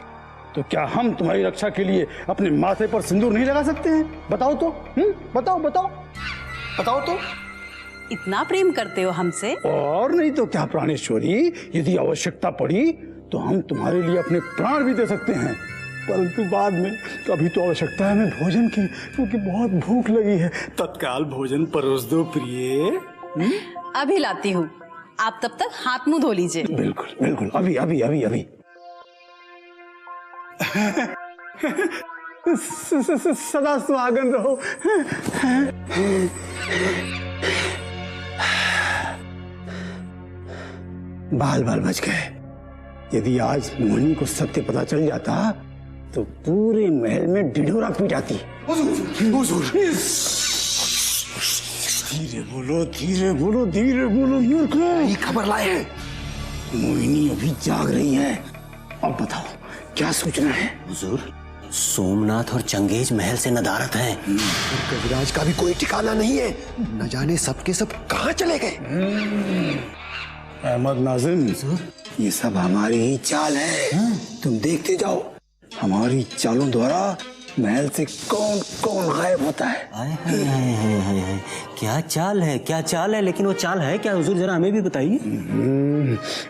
तो क्या हम तुम्हारी रक्षा के लिए अपने माथे पर सिंदूर नहीं लगा सकते हैं? बताओ तो। बताओ बताओ बताओ तो। इतना प्रेम करते हो हमसे? और नहीं तो क्या प्राणेश्वरी, यदि आवश्यकता पड़ी तो हम तुम्हारे लिए अपने प्राण भी दे सकते हैं, परंतु बाद में। अभी तो आवश्यकता है हमें भोजन की, क्योंकि बहुत भूख लगी है। तत्काल भोजन परोस दो प्रिय। अभी लाती हूँ, आप तब तक हाथ मुंह धो लीजिए। बिल्कुल बिल्कुल, अभी अभी अभी अभी। सदा सुहागन रहो। बाल बाल बच गए। यदि आज मोहिनी को सत्य पता चल जाता तो पूरे महल में ढिढोरा पीट आती। धीरे बोलो, धीरे बोलो, धीरे बोलो। ये खबर लाए हैं, मोहिनी अभी जाग रही है। अब बताओ क्या सूचना है? हुजूर, सोमनाथ और चंगेज महल से नदारत हैं। गजराज का भी कोई ठिकाना नहीं है। न जाने सबके सब कहाँ चले गए। अहमद नाजिम, ये सब हमारी ही चाल है। तुम देखते जाओ, हमारी चालों द्वारा महल से कौन कौन गायब होता है। हाय, क्या चाल है, क्या चाल है? लेकिन वो चाल है क्या हुजूर, जरा हमें भी बताइए।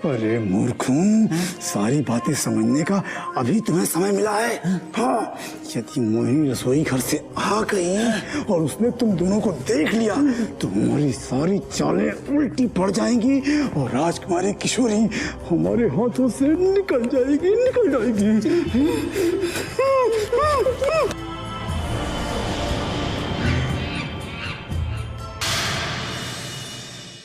अरे मूर्खों, सारी बातें समझने का अभी तुम्हें समय मिला है। हाँ, यदि मोहिनी रसोई घर से आ गई और उसने तुम दोनों को देख लिया तो हमारी सारी चालें उल्टी पड़ जाएंगी और राजकुमारी किशोरी हमारे हाथों से निकल जाएगी, निकल जाएगी।